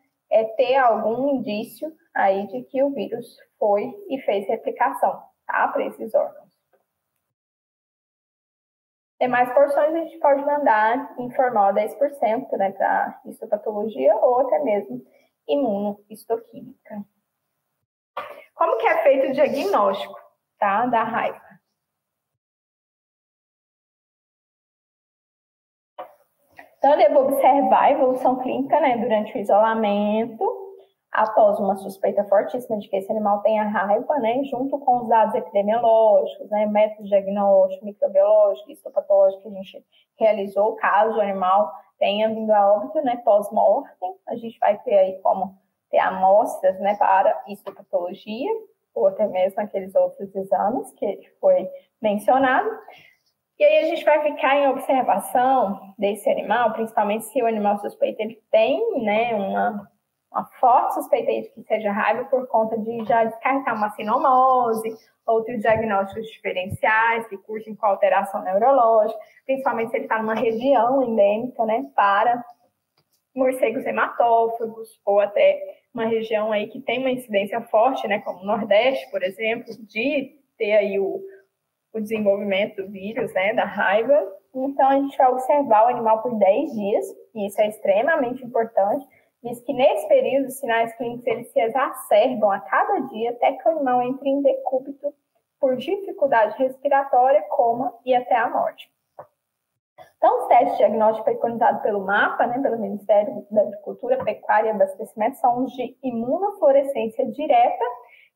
ter algum indício aí de que o vírus foi e fez replicação, tá, para esses órgãos. Demais porções a gente pode mandar em formol 10%, né, para histopatologia ou até mesmo imunohistoquímica. Como que é feito o diagnóstico, tá, da raiva? Então, eu devo observar a evolução clínica, né, durante o isolamento, após uma suspeita fortíssima de que esse animal tenha raiva, né, junto com os dados epidemiológicos, né, métodos diagnósticos, microbiológicos, histopatológicos que a gente realizou, caso o animal tenha vindo a óbito, né, pós-mortem, a gente vai ter aí como ter amostras, né, para histopatologia, ou até mesmo aqueles outros exames que foi mencionado. E aí a gente vai ficar em observação desse animal, principalmente se o animal suspeito ele tem, né, uma forte suspeita de que seja raiva por conta de já descartar uma sinomose, outros diagnósticos diferenciais que cursem com alteração neurológica, principalmente se ele está numa região endêmica, né, para morcegos hematófagos, ou até uma região aí que tem uma incidência forte, né, como o Nordeste, por exemplo, de ter aí o desenvolvimento do vírus, né, da raiva. Então, a gente vai observar o animal por 10 dias, e isso é extremamente importante. Diz que nesse período, os sinais clínicos eles se exacerbam a cada dia, até que o animal entre em decúbito por dificuldade respiratória, coma e até a morte. Então, os testes diagnósticos preconizados pelo MAPA, né, pelo Ministério da Agricultura, Pecuária e Abastecimento, são os de imunofluorescência direta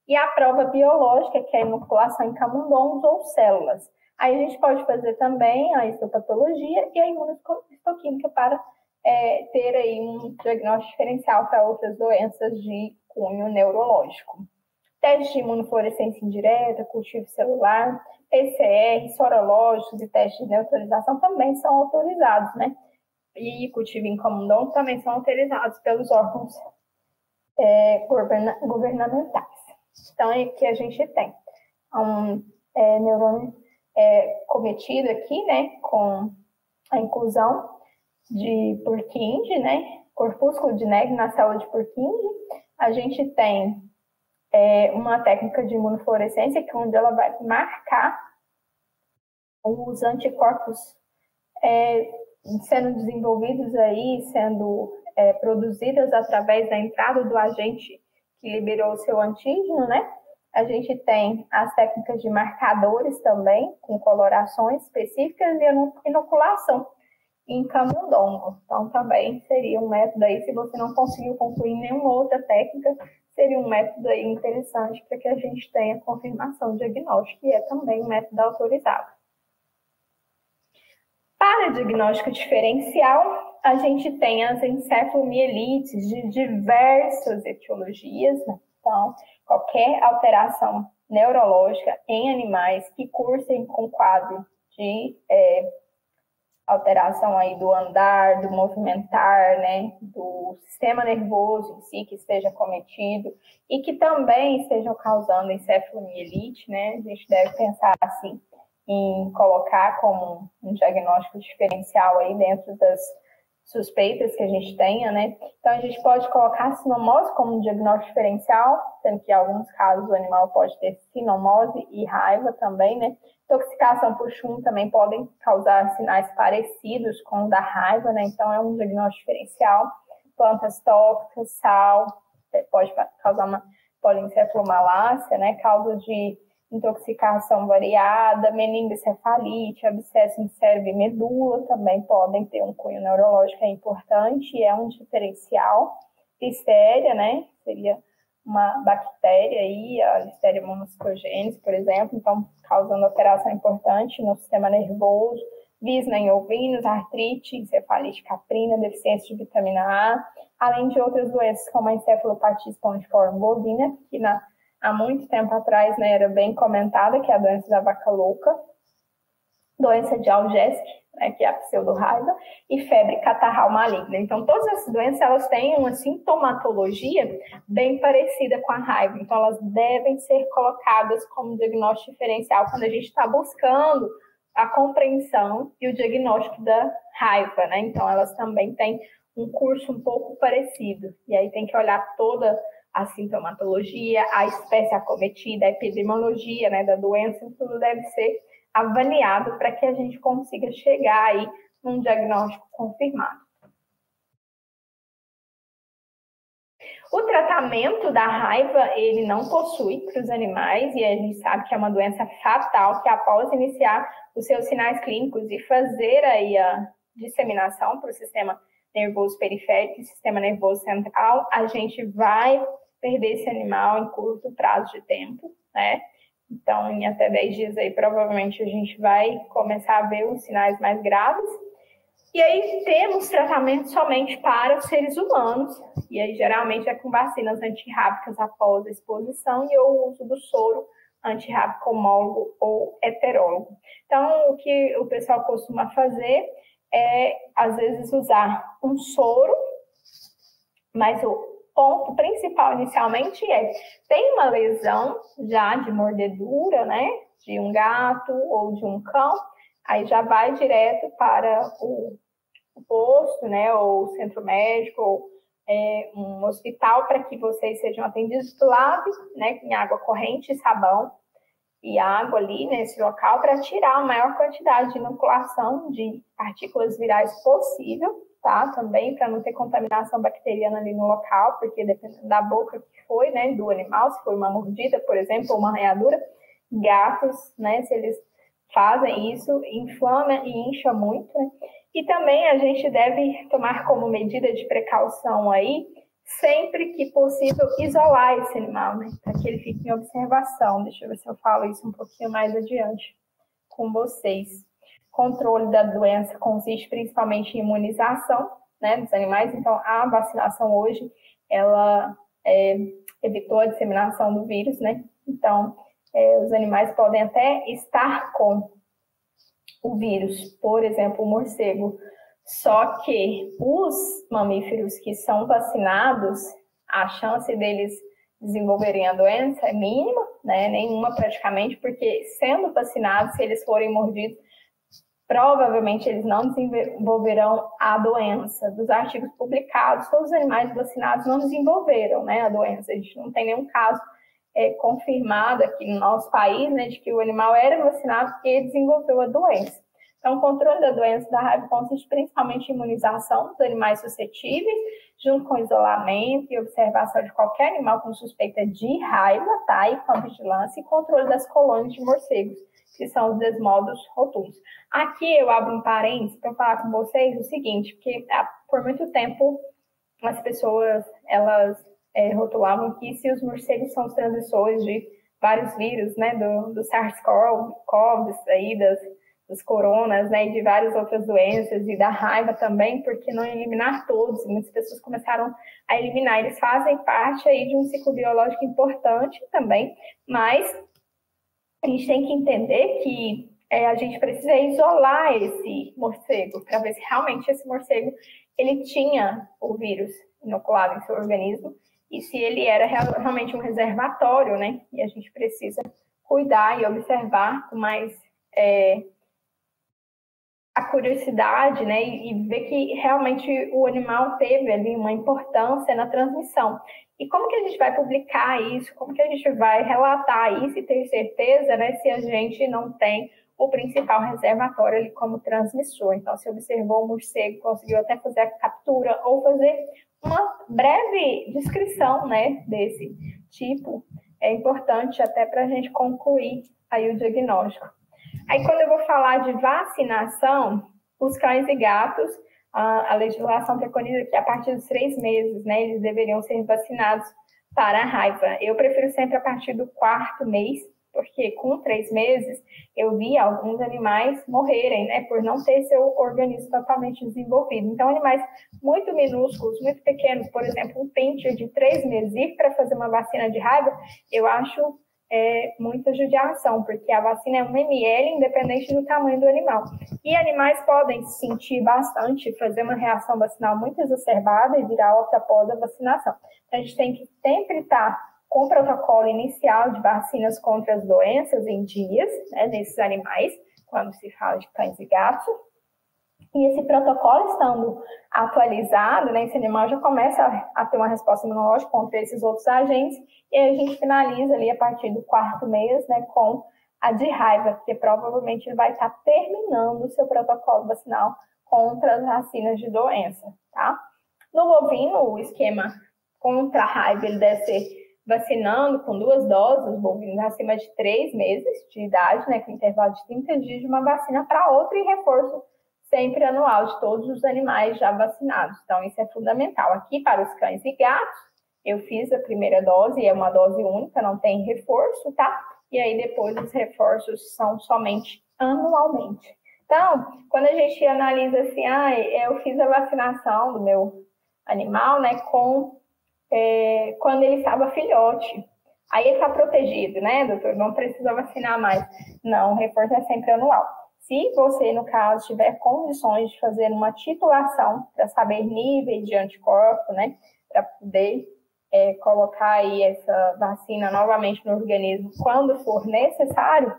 e a prova biológica, que é a inoculação em camundongos ou células. Aí a gente pode fazer também a histopatologia e a imunohistoquímica para ter aí um diagnóstico diferencial para outras doenças de cunho neurológico. Testes de imunofluorescência indireta, cultivo celular, PCR, sorológicos e testes de neutralização também são autorizados, né? E cultivo em camundongo também são autorizados pelos órgãos governamentais. Então, é que a gente tem um neurônio cometido aqui, né, com a inclusão de Purkinje, né, corpúsculo de Neg na célula de Purkinje. A gente tem uma técnica de imunofluorescência, que é onde ela vai marcar os anticorpos sendo desenvolvidos aí, sendo produzidas através da entrada do agente que liberou o seu antígeno, né? A gente tem as técnicas de marcadores também, com colorações específicas e inoculação em camundongo. Então, também seria um método aí, se você não conseguiu concluir nenhuma outra técnica, seria um método aí interessante para que a gente tenha confirmação diagnóstica, e é também um método autorizado. Para diagnóstico diferencial, a gente tem as encefalomielites de diversas etiologias, né? Então, qualquer alteração neurológica em animais que cursem com quadro de alteração aí do andar, do movimentar, né, do sistema nervoso em si que esteja cometido e que também estejam causando encefalomielite, né, a gente deve pensar assim em colocar como um diagnóstico diferencial aí dentro das suspeitas que a gente tenha, né? Então, a gente pode colocar a sinomose como um diagnóstico diferencial, sendo que em alguns casos o animal pode ter sinomose e raiva também, né? Intoxicação por chumbo também podem causar sinais parecidos com o da raiva, né? Então, é um diagnóstico diferencial. Plantas tóxicas, sal, pode causar uma polencefalomalácia, né? Causa de intoxicação variada, meningocefalite, abscesso em cérebro e medula também podem ter um cunho neurológico, é importante, é um diferencial. Listéria, né, seria uma bactéria aí, a Listeria monocytogenes, por exemplo, então causando alteração importante no sistema nervoso, visna em ovinos, artrite, encefalite caprina, deficiência de vitamina A, além de outras doenças como a encefalopatia espongiforme bovina, que há muito tempo atrás, né, era bem comentada, que é a doença da vaca louca, doença de Algesk, né, que é a pseudorraiva, e febre catarral maligna. Então, todas essas doenças, elas têm uma sintomatologia bem parecida com a raiva. Então, elas devem ser colocadas como diagnóstico diferencial quando a gente está buscando a compreensão e o diagnóstico da raiva, né? Então, elas também têm um curso um pouco parecido. E aí tem que olhar toda a sintomatologia, a espécie acometida, a epidemiologia, né, da doença, tudo deve ser avaliado para que a gente consiga chegar aí num diagnóstico confirmado. O tratamento da raiva, ele não possui para os animais, e a gente sabe que é uma doença fatal, que após iniciar os seus sinais clínicos e fazer aí a disseminação para o sistema nervoso periférico e sistema nervoso central, a gente vai perder esse animal em curto prazo de tempo, né? Então, em até 10 dias aí, provavelmente a gente vai começar a ver os sinais mais graves. E aí temos tratamento somente para os seres humanos, e aí geralmente é com vacinas antirrábicas após a exposição e o uso do soro antirrábico homólogo ou heterólogo. Então, o que o pessoal costuma fazer é, às vezes, usar um soro, mas o ponto principal inicialmente tem uma lesão já de mordedura, né, de um gato ou de um cão, aí já vai direto para o posto, né, ou centro médico, ou um hospital, para que vocês sejam atendidos, lave, né, em água corrente e sabão, e água ali nesse local, para tirar a maior quantidade de inoculação de partículas virais possível, tá? Também para não ter contaminação bacteriana ali no local, porque dependendo da boca que foi, né, do animal, se foi uma mordida, por exemplo, ou uma arranhadura, gatos, né, se eles fazem isso, inflama e incha muito, né? E também a gente deve tomar como medida de precaução aí, sempre que possível, isolar esse animal, né? Para que ele fique em observação. Deixa eu ver se eu falo isso um pouquinho mais adiante com vocês. Controle da doença consiste principalmente em imunização, né, dos animais. Então, a vacinação hoje, ela evitou a disseminação do vírus, né? Então, os animais podem até estar com o vírus, por exemplo, o morcego. Só que os mamíferos que são vacinados, a chance deles desenvolverem a doença é mínima, né? Nenhuma praticamente, porque sendo vacinados, se eles forem mordidos, provavelmente eles não desenvolverão a doença. Dos artigos publicados, todos os animais vacinados não desenvolveram, né, a doença. A gente não tem nenhum caso confirmado aqui no nosso país, né, de que o animal era vacinado e desenvolveu a doença. Então, o controle da doença da raiva consiste principalmente em imunização dos animais suscetíveis, junto com isolamento e observação de qualquer animal com suspeita de raiva, tá? E com a vigilância e controle das colônias de morcegos, que são os desmodos rotundos. Aqui eu abro um parênteses para falar com vocês o seguinte, porque por muito tempo as pessoas, elas rotulavam que se os morcegos são os transmissores de vários vírus, né, do SARS-CoV, aí das coronas, né, e de várias outras doenças, e da raiva também, porque não eliminar todos? E muitas pessoas começaram a eliminar. Eles fazem parte aí de um ciclo biológico importante também, mas a gente tem que entender que a gente precisa isolar esse morcego para ver se realmente esse morcego ele tinha o vírus inoculado em seu organismo e se ele era realmente um reservatório, né? E a gente precisa cuidar e observar com mais a curiosidade, né? E ver que realmente o animal teve ali uma importância na transmissão. E como que a gente vai publicar isso? Como que a gente vai relatar isso e ter certeza, né, se a gente não tem o principal reservatório ali como transmissor? Então, se observou o morcego, conseguiu até fazer a captura ou fazer uma breve descrição, né, desse tipo, é importante até para a gente concluir aí o diagnóstico. Aí, quando eu vou falar de vacinação, os cães e gatos, a legislação preconiza que a partir dos 3 meses, né, eles deveriam ser vacinados para a raiva. Eu prefiro sempre a partir do 4º mês, porque com 3 meses eu vi alguns animais morrerem, né, por não ter seu organismo totalmente desenvolvido. Então, animais muito minúsculos, muito pequenos, por exemplo, um pincher de 3 meses ir para fazer uma vacina de raiva, eu acho muita judiação, porque a vacina é 1 ml, independente do tamanho do animal. E animais podem se sentir bastante, fazer uma reação vacinal muito exacerbada e virar óbito após a vacinação. Então, a gente tem que sempre estar com o protocolo inicial de vacinas contra as doenças em dias, né, nesses animais, quando se fala de cães e gatos. E esse protocolo estando atualizado, né, esse animal já começa a ter uma resposta imunológica contra esses outros agentes, e aí a gente finaliza ali a partir do 4º mês, né, com a de raiva, porque provavelmente ele vai estar terminando o seu protocolo vacinal contra as vacinas de doença, tá? No bovino, o esquema contra a raiva, ele deve ser vacinando com 2 doses, os bovinos acima de 3 meses de idade, né, com intervalo de 30 dias de uma vacina para outra e reforço sempre anual de todos os animais já vacinados. Então, isso é fundamental. Aqui, para os cães e gatos, eu fiz a primeira dose, é uma dose única, não tem reforço, tá? E aí, depois, os reforços são somente anualmente. Então, quando a gente analisa assim, eu fiz a vacinação do meu animal, né, quando ele estava filhote. Aí ele está protegido, né, doutor? Não precisa vacinar mais. Não, o reforço é sempre anual. Se você, no caso, tiver condições de fazer uma titulação para saber níveis de anticorpo, né, para poder colocar aí essa vacina novamente no organismo quando for necessário,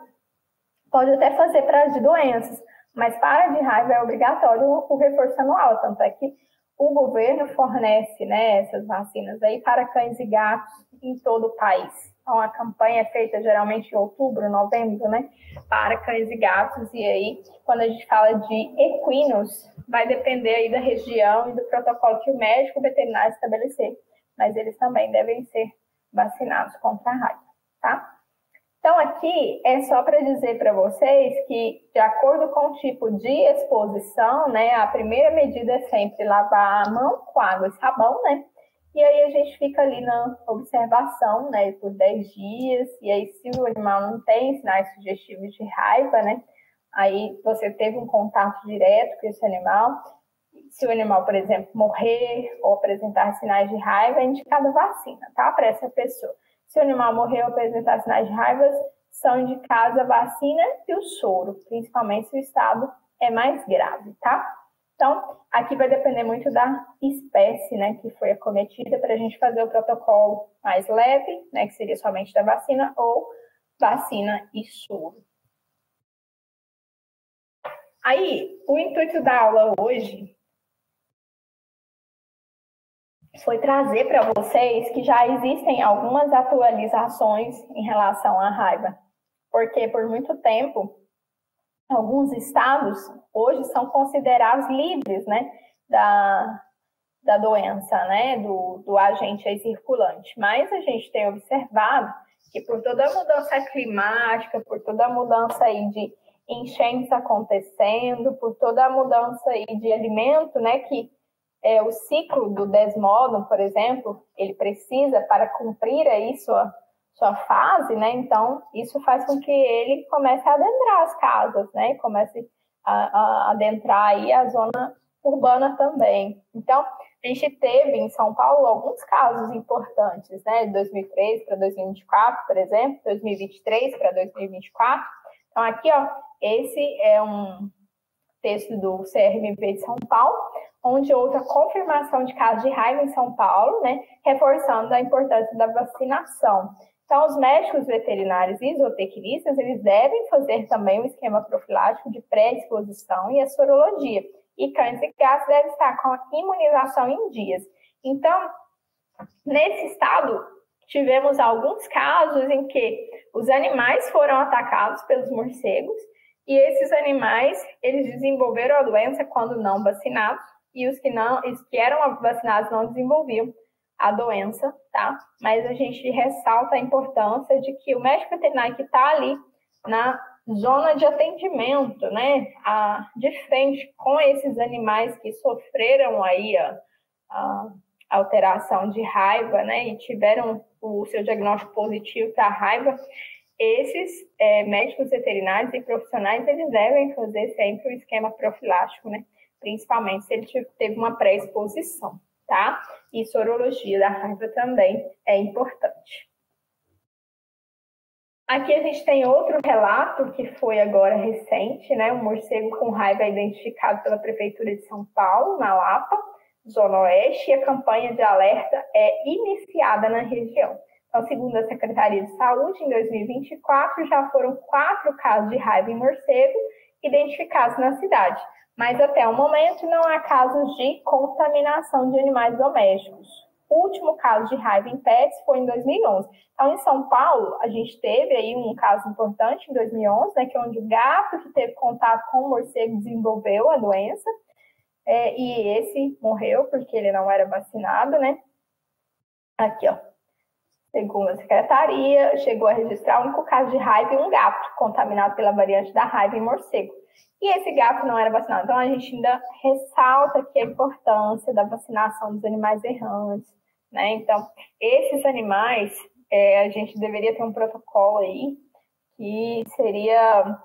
pode até fazer para as de doenças, mas para a de raiva é obrigatório o reforço anual, tanto é que o governo fornece, né, essas vacinas aí para cães e gatos em todo o país. Então, a campanha é feita geralmente em outubro, novembro, né, para cães e gatos. E aí, quando a gente fala de equinos, vai depender aí da região e do protocolo que o médico veterinário estabelecer. Mas eles também devem ser vacinados contra a raiva, tá? Então, aqui é só para dizer para vocês que, de acordo com o tipo de exposição, né, a primeira medida é sempre lavar a mão com água e sabão, né? E aí a gente fica ali na observação, né, por 10 dias. E aí, se o animal não tem sinais sugestivos de raiva, né, aí você teve um contato direto com esse animal. Se o animal, por exemplo, morrer ou apresentar sinais de raiva, é indicada vacina, tá? Para essa pessoa. Se o animal morrer ou apresentar sinais de raiva, são indicadas a vacina e o soro, principalmente se o estado é mais grave, tá? Então, aqui vai depender muito da espécie, né, que foi acometida para a gente fazer o protocolo mais leve, né, que seria somente da vacina, ou vacina e soro. Aí, o intuito da aula hoje foi trazer para vocês que já existem algumas atualizações em relação à raiva, porque por muito tempo alguns estados hoje são considerados livres, né, da doença, né, do agente aí circulante. Mas a gente tem observado que por toda a mudança climática, por toda a mudança aí de enchentes acontecendo, por toda a mudança aí de alimento, né, que o ciclo do desmódon, por exemplo, ele precisa para cumprir aí sua fase, né? Então, isso faz com que ele comece a adentrar as casas, né? Comece a adentrar aí a zona urbana também. Então, a gente teve em São Paulo alguns casos importantes, né? De 2003 para 2024, por exemplo, 2023 para 2024. Então, aqui, ó, esse é um texto do CRMV de São Paulo, onde houve a confirmação de casos de raiva em São Paulo, né, reforçando a importância da vacinação. Então, os médicos veterinários e zootecnistas, eles devem fazer também o esquema profilático de pré-exposição e a sorologia. E cães e gatos devem estar com a imunização em dias. Então, nesse estado, tivemos alguns casos em que os animais foram atacados pelos morcegos e esses animais, eles desenvolveram a doença quando não vacinados e os que eram vacinados não desenvolviam a doença, tá? Mas a gente ressalta a importância de que o médico veterinário que está ali na zona de atendimento, né, de frente com esses animais que sofreram aí a alteração de raiva, né, e tiveram o seu diagnóstico positivo para a raiva, esses médicos veterinários e profissionais, eles devem fazer sempre o esquema profilático, né, principalmente se ele teve uma pré-exposição, tá? E sorologia da raiva também é importante. Aqui a gente tem outro relato que foi agora recente, né? Um morcego com raiva identificado pela Prefeitura de São Paulo, na Lapa, Zona Oeste, e a campanha de alerta é iniciada na região. Então, segundo a Secretaria de Saúde, em 2024 já foram 4 casos de raiva em morcego identificados na cidade, mas até o momento não há casos de contaminação de animais domésticos. O último caso de raiva em pets foi em 2011. Então, em São Paulo, a gente teve aí um caso importante em 2011, né, que é onde o gato que teve contato com o morcego desenvolveu a doença, e esse morreu porque ele não era vacinado, né? Aqui, ó. Segundo a secretaria, chegou a registrar o único caso de raiva em um gato contaminado pela variante da raiva em morcego. E esse gato não era vacinado. Então, a gente ainda ressalta aqui a importância da vacinação dos animais errantes, né? Então, esses animais, a gente deveria ter um protocolo aí, que seria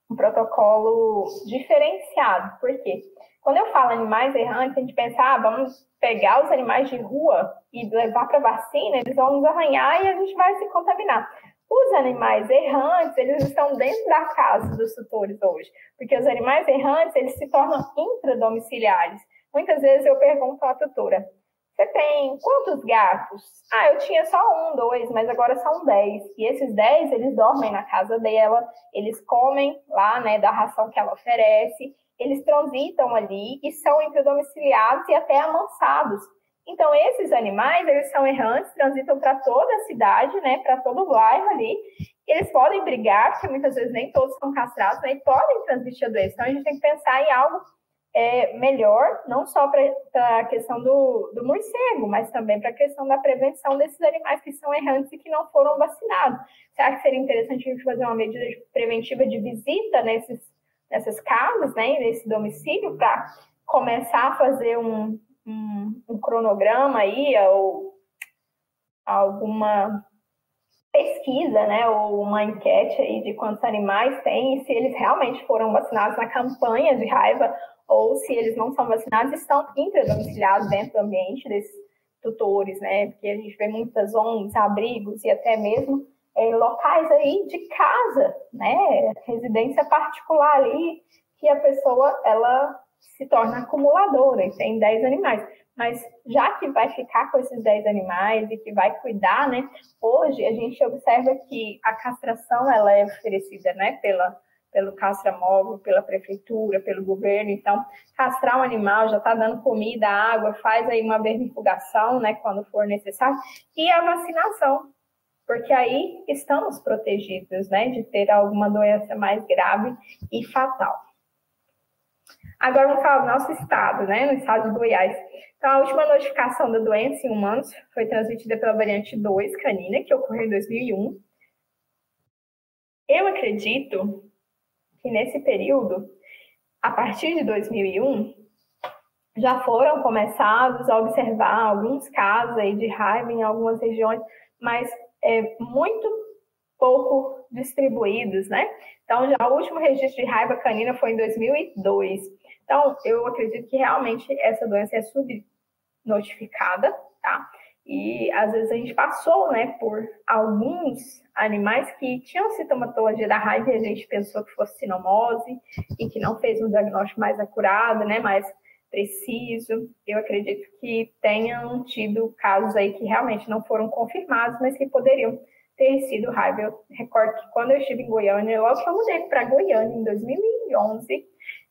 um protocolo diferenciado. Por quê? Quando eu falo animais errantes, a gente pensa, vamos pegar os animais de rua e levar para vacina, eles vão nos arranhar e a gente vai se contaminar. Os animais errantes, eles estão dentro da casa dos tutores hoje, porque os animais errantes, eles se tornam intradomiciliares. Muitas vezes eu pergunto à tutora, você tem quantos gatos? Eu tinha só 1, 2, mas agora são 10. E esses 10, eles dormem na casa dela, eles comem lá, né, da ração que ela oferece, eles transitam ali e são intradomiciliados e até amansados. Então, esses animais, eles são errantes, transitam para toda a cidade, né, para todo o bairro ali. Eles podem brigar, porque muitas vezes nem todos são castrados, né, e podem transmitir a doença. Então, a gente tem que pensar em algo melhor, não só para a questão do morcego, mas também para a questão da prevenção desses animais que são errantes e que não foram vacinados. Será que seria interessante a gente fazer uma medida preventiva de visita nessas casas, né, nesse domicílio, para começar a fazer um cronograma aí, ou alguma pesquisa, né, ou uma enquete aí de quantos animais tem e se eles realmente foram vacinados na campanha de raiva ou se eles não são vacinados e estão intradomiciliados dentro do ambiente desses tutores, né, porque a gente vê muitas ONGs, abrigos e até mesmo locais aí de casa, né, residência particular ali, que a pessoa, ela se torna acumuladora e tem 10 animais. Mas já que vai ficar com esses 10 animais e que vai cuidar, né? Hoje a gente observa que a castração ela é oferecida, né, pelo castramóvel, pela prefeitura, pelo governo. Então, castrar um animal já está dando comida, água, faz aí uma vermifugação, né, quando for necessário, e a vacinação, porque aí estamos protegidos, né, de ter alguma doença mais grave e fatal. Agora vamos falar do nosso estado, né, no estado de Goiás. Então, a última notificação da doença em humanos foi transmitida pela variante 2 canina, que ocorreu em 2001. Eu acredito que nesse período, a partir de 2001, já foram começados a observar alguns casos aí de raiva em algumas regiões, mas muito pouco distribuídos, né? Então, já o último registro de raiva canina foi em 2002. Então, eu acredito que realmente essa doença é subnotificada, tá? E às vezes a gente passou, né, por alguns animais que tinham sintomatologia da raiva e a gente pensou que fosse sinomose e que não fez um diagnóstico mais acurado, né, mais preciso. Eu acredito que tenham tido casos aí que realmente não foram confirmados, mas que poderiam ter sido raiva. Eu recordo que quando eu estive em Goiânia, logo que eu mudei para Goiânia, em 2011,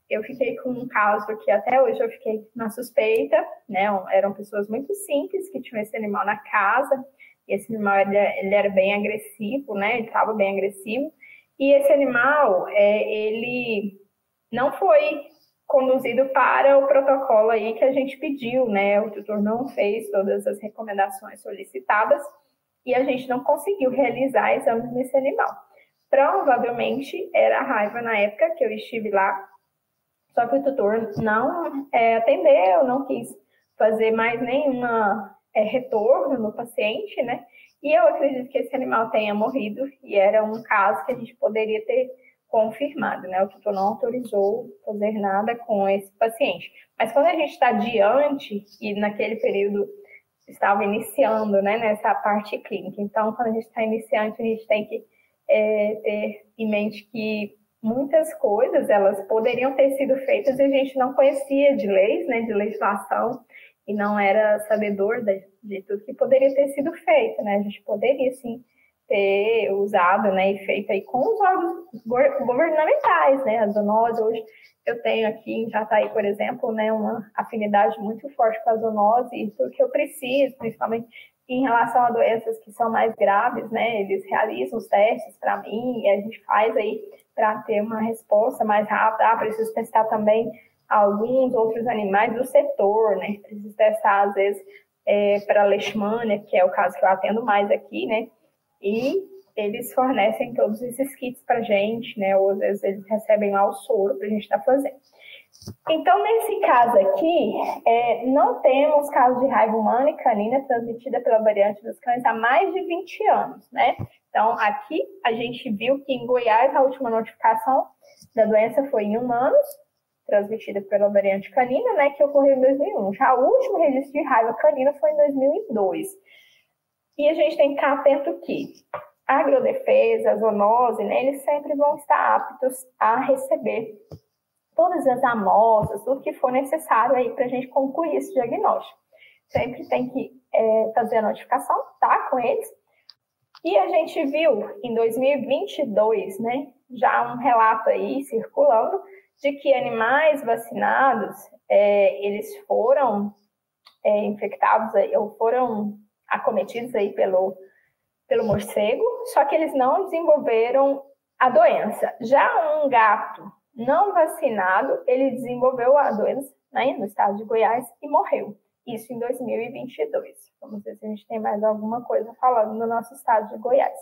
eu fiquei com um caso que até hoje eu fiquei na suspeita, né? Eram pessoas muito simples que tinham esse animal na casa, e esse animal ele era bem agressivo, né? Ele estava bem agressivo, e esse animal, ele não foi conduzido para o protocolo aí que a gente pediu, né? O tutor não fez todas as recomendações solicitadas, e a gente não conseguiu realizar exames nesse animal. Provavelmente era a raiva na época que eu estive lá, só que o tutor não atendeu, não quis fazer mais nenhuma retorno no paciente, né? E eu acredito que esse animal tenha morrido, e era um caso que a gente poderia ter confirmado, né? O tutor não autorizou fazer nada com esse paciente. Mas quando a gente está diante, e naquele período estava iniciando, né, nessa parte clínica, então quando a gente está iniciante, a gente tem que ter em mente que muitas coisas, elas poderiam ter sido feitas e a gente não conhecia de leis, né, de legislação, e não era sabedor de tudo que poderia ter sido feito, né? A gente poderia, sim, ter usado, né, e feito aí com os órgãos governamentais, né? A zoonose, hoje eu tenho aqui em Jataí, por exemplo, né, uma afinidade muito forte com a zoonose, e tudo que eu preciso, principalmente em relação a doenças que são mais graves, né, eles realizam os testes para mim, e a gente faz aí para ter uma resposta mais rápida. Preciso testar também alguns outros animais do setor, né, preciso testar, às vezes, para a leishmania, que é o caso que eu atendo mais aqui, né, e eles fornecem todos esses kits para a gente, né, ou às vezes eles recebem lá o soro para a gente estar fazendo. Então, nesse caso aqui, não temos casos de raiva humana e canina transmitida pela variante dos cães há mais de 20 anos, né? Então, aqui a gente viu que em Goiás a última notificação da doença foi em humanos, transmitida pela variante canina, né, que ocorreu em 2001. Já o último registro de raiva canina foi em 2002. E a gente tem que ficar atento que a agrodefesa, a zoonose, né, eles sempre vão estar aptos a receber todas as amostras, tudo que for necessário aí para a gente concluir esse diagnóstico. Sempre tem que fazer a notificação, tá, com eles. E a gente viu em 2022, né, já um relato aí circulando de que animais vacinados, eles foram infectados aí, ou foram acometidos aí pelo morcego, só que eles não desenvolveram a doença. Já um gato não vacinado, ele desenvolveu a doença, né, no estado de Goiás e morreu. Isso em 2022. Vamos ver se a gente tem mais alguma coisa falando no nosso estado de Goiás.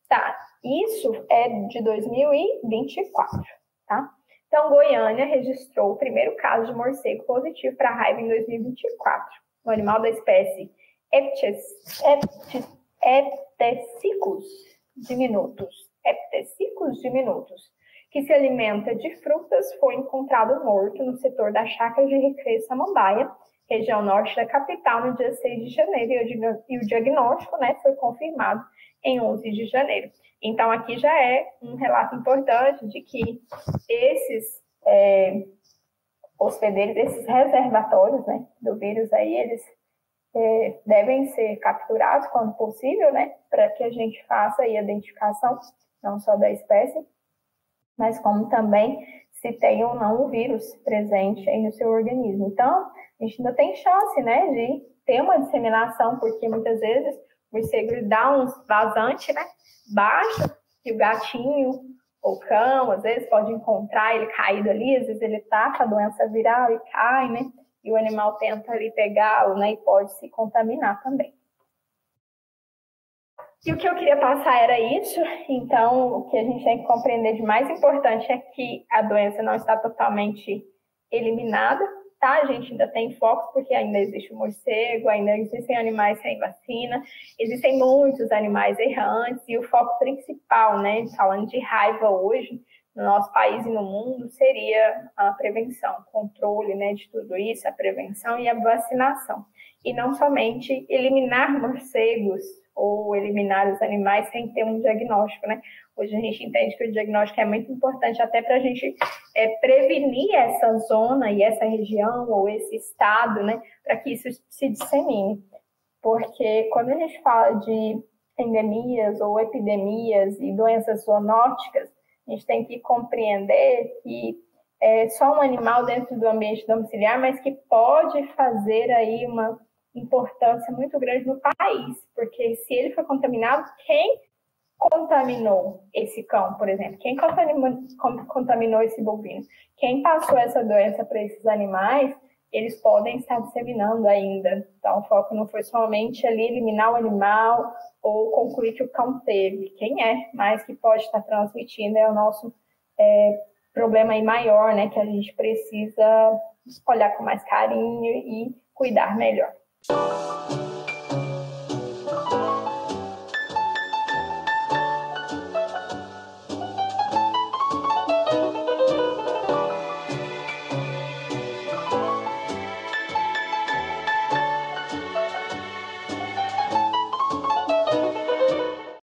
Tá, isso é de 2024, tá? Então, Goiânia registrou o primeiro caso de morcego positivo para raiva em 2024. Um animal da espécie Heptecicus diminutus, que se alimenta de frutas, foi encontrado morto no setor da Chácara de Recreio Samambaia, região norte da capital, no dia 6 de janeiro, e o diagnóstico, né, foi confirmado em 11 de janeiro. Então, aqui já é um relato importante de que esses hospedeiros, esses reservatórios, né, do vírus aí, eles devem ser capturados quando possível, né, para que a gente faça aí a identificação, não só da espécie, mas como também se tem ou não o vírus presente aí no seu organismo. Então, a gente ainda tem chance, né, de ter uma disseminação, porque muitas vezes o morcego dá uns vazantes, né, baixo, que o gatinho ou o cão, às vezes, pode encontrar ele caído ali, às vezes ele tá com a doença viral e cai, né, e o animal tenta ali pegá-lo, né, e pode se contaminar também. E o que eu queria passar era isso. Então, o que a gente tem que compreender de mais importante é que a doença não está totalmente eliminada, tá? A gente ainda tem focos, porque ainda existe o morcego, ainda existem animais sem vacina, existem muitos animais errantes, e o foco principal, né, falando de raiva hoje, no nosso país e no mundo, seria a prevenção, o controle, né, de tudo isso, a prevenção e a vacinação. E não somente eliminar morcegos ou eliminar os animais sem ter um diagnóstico, né? Hoje a gente entende que o diagnóstico é muito importante até para a gente prevenir essa zona e essa região ou esse estado, né? Para que isso se dissemine. Porque quando a gente fala de endemias ou epidemias e doenças zoonóticas, a gente tem que compreender que é só um animal dentro do ambiente domiciliar, mas que pode fazer aí uma importância muito grande no país, porque se ele for contaminado, quem contaminou esse cão, por exemplo? Quem contaminou esse bovino? Quem passou essa doença para esses animais, eles podem estar disseminando ainda. Então, o foco não foi somente ali eliminar o animal ou concluir que o cão teve. Quem é mais que pode estar transmitindo é o nosso problema aí maior, né? Que a gente precisa olhar com mais carinho e cuidar melhor.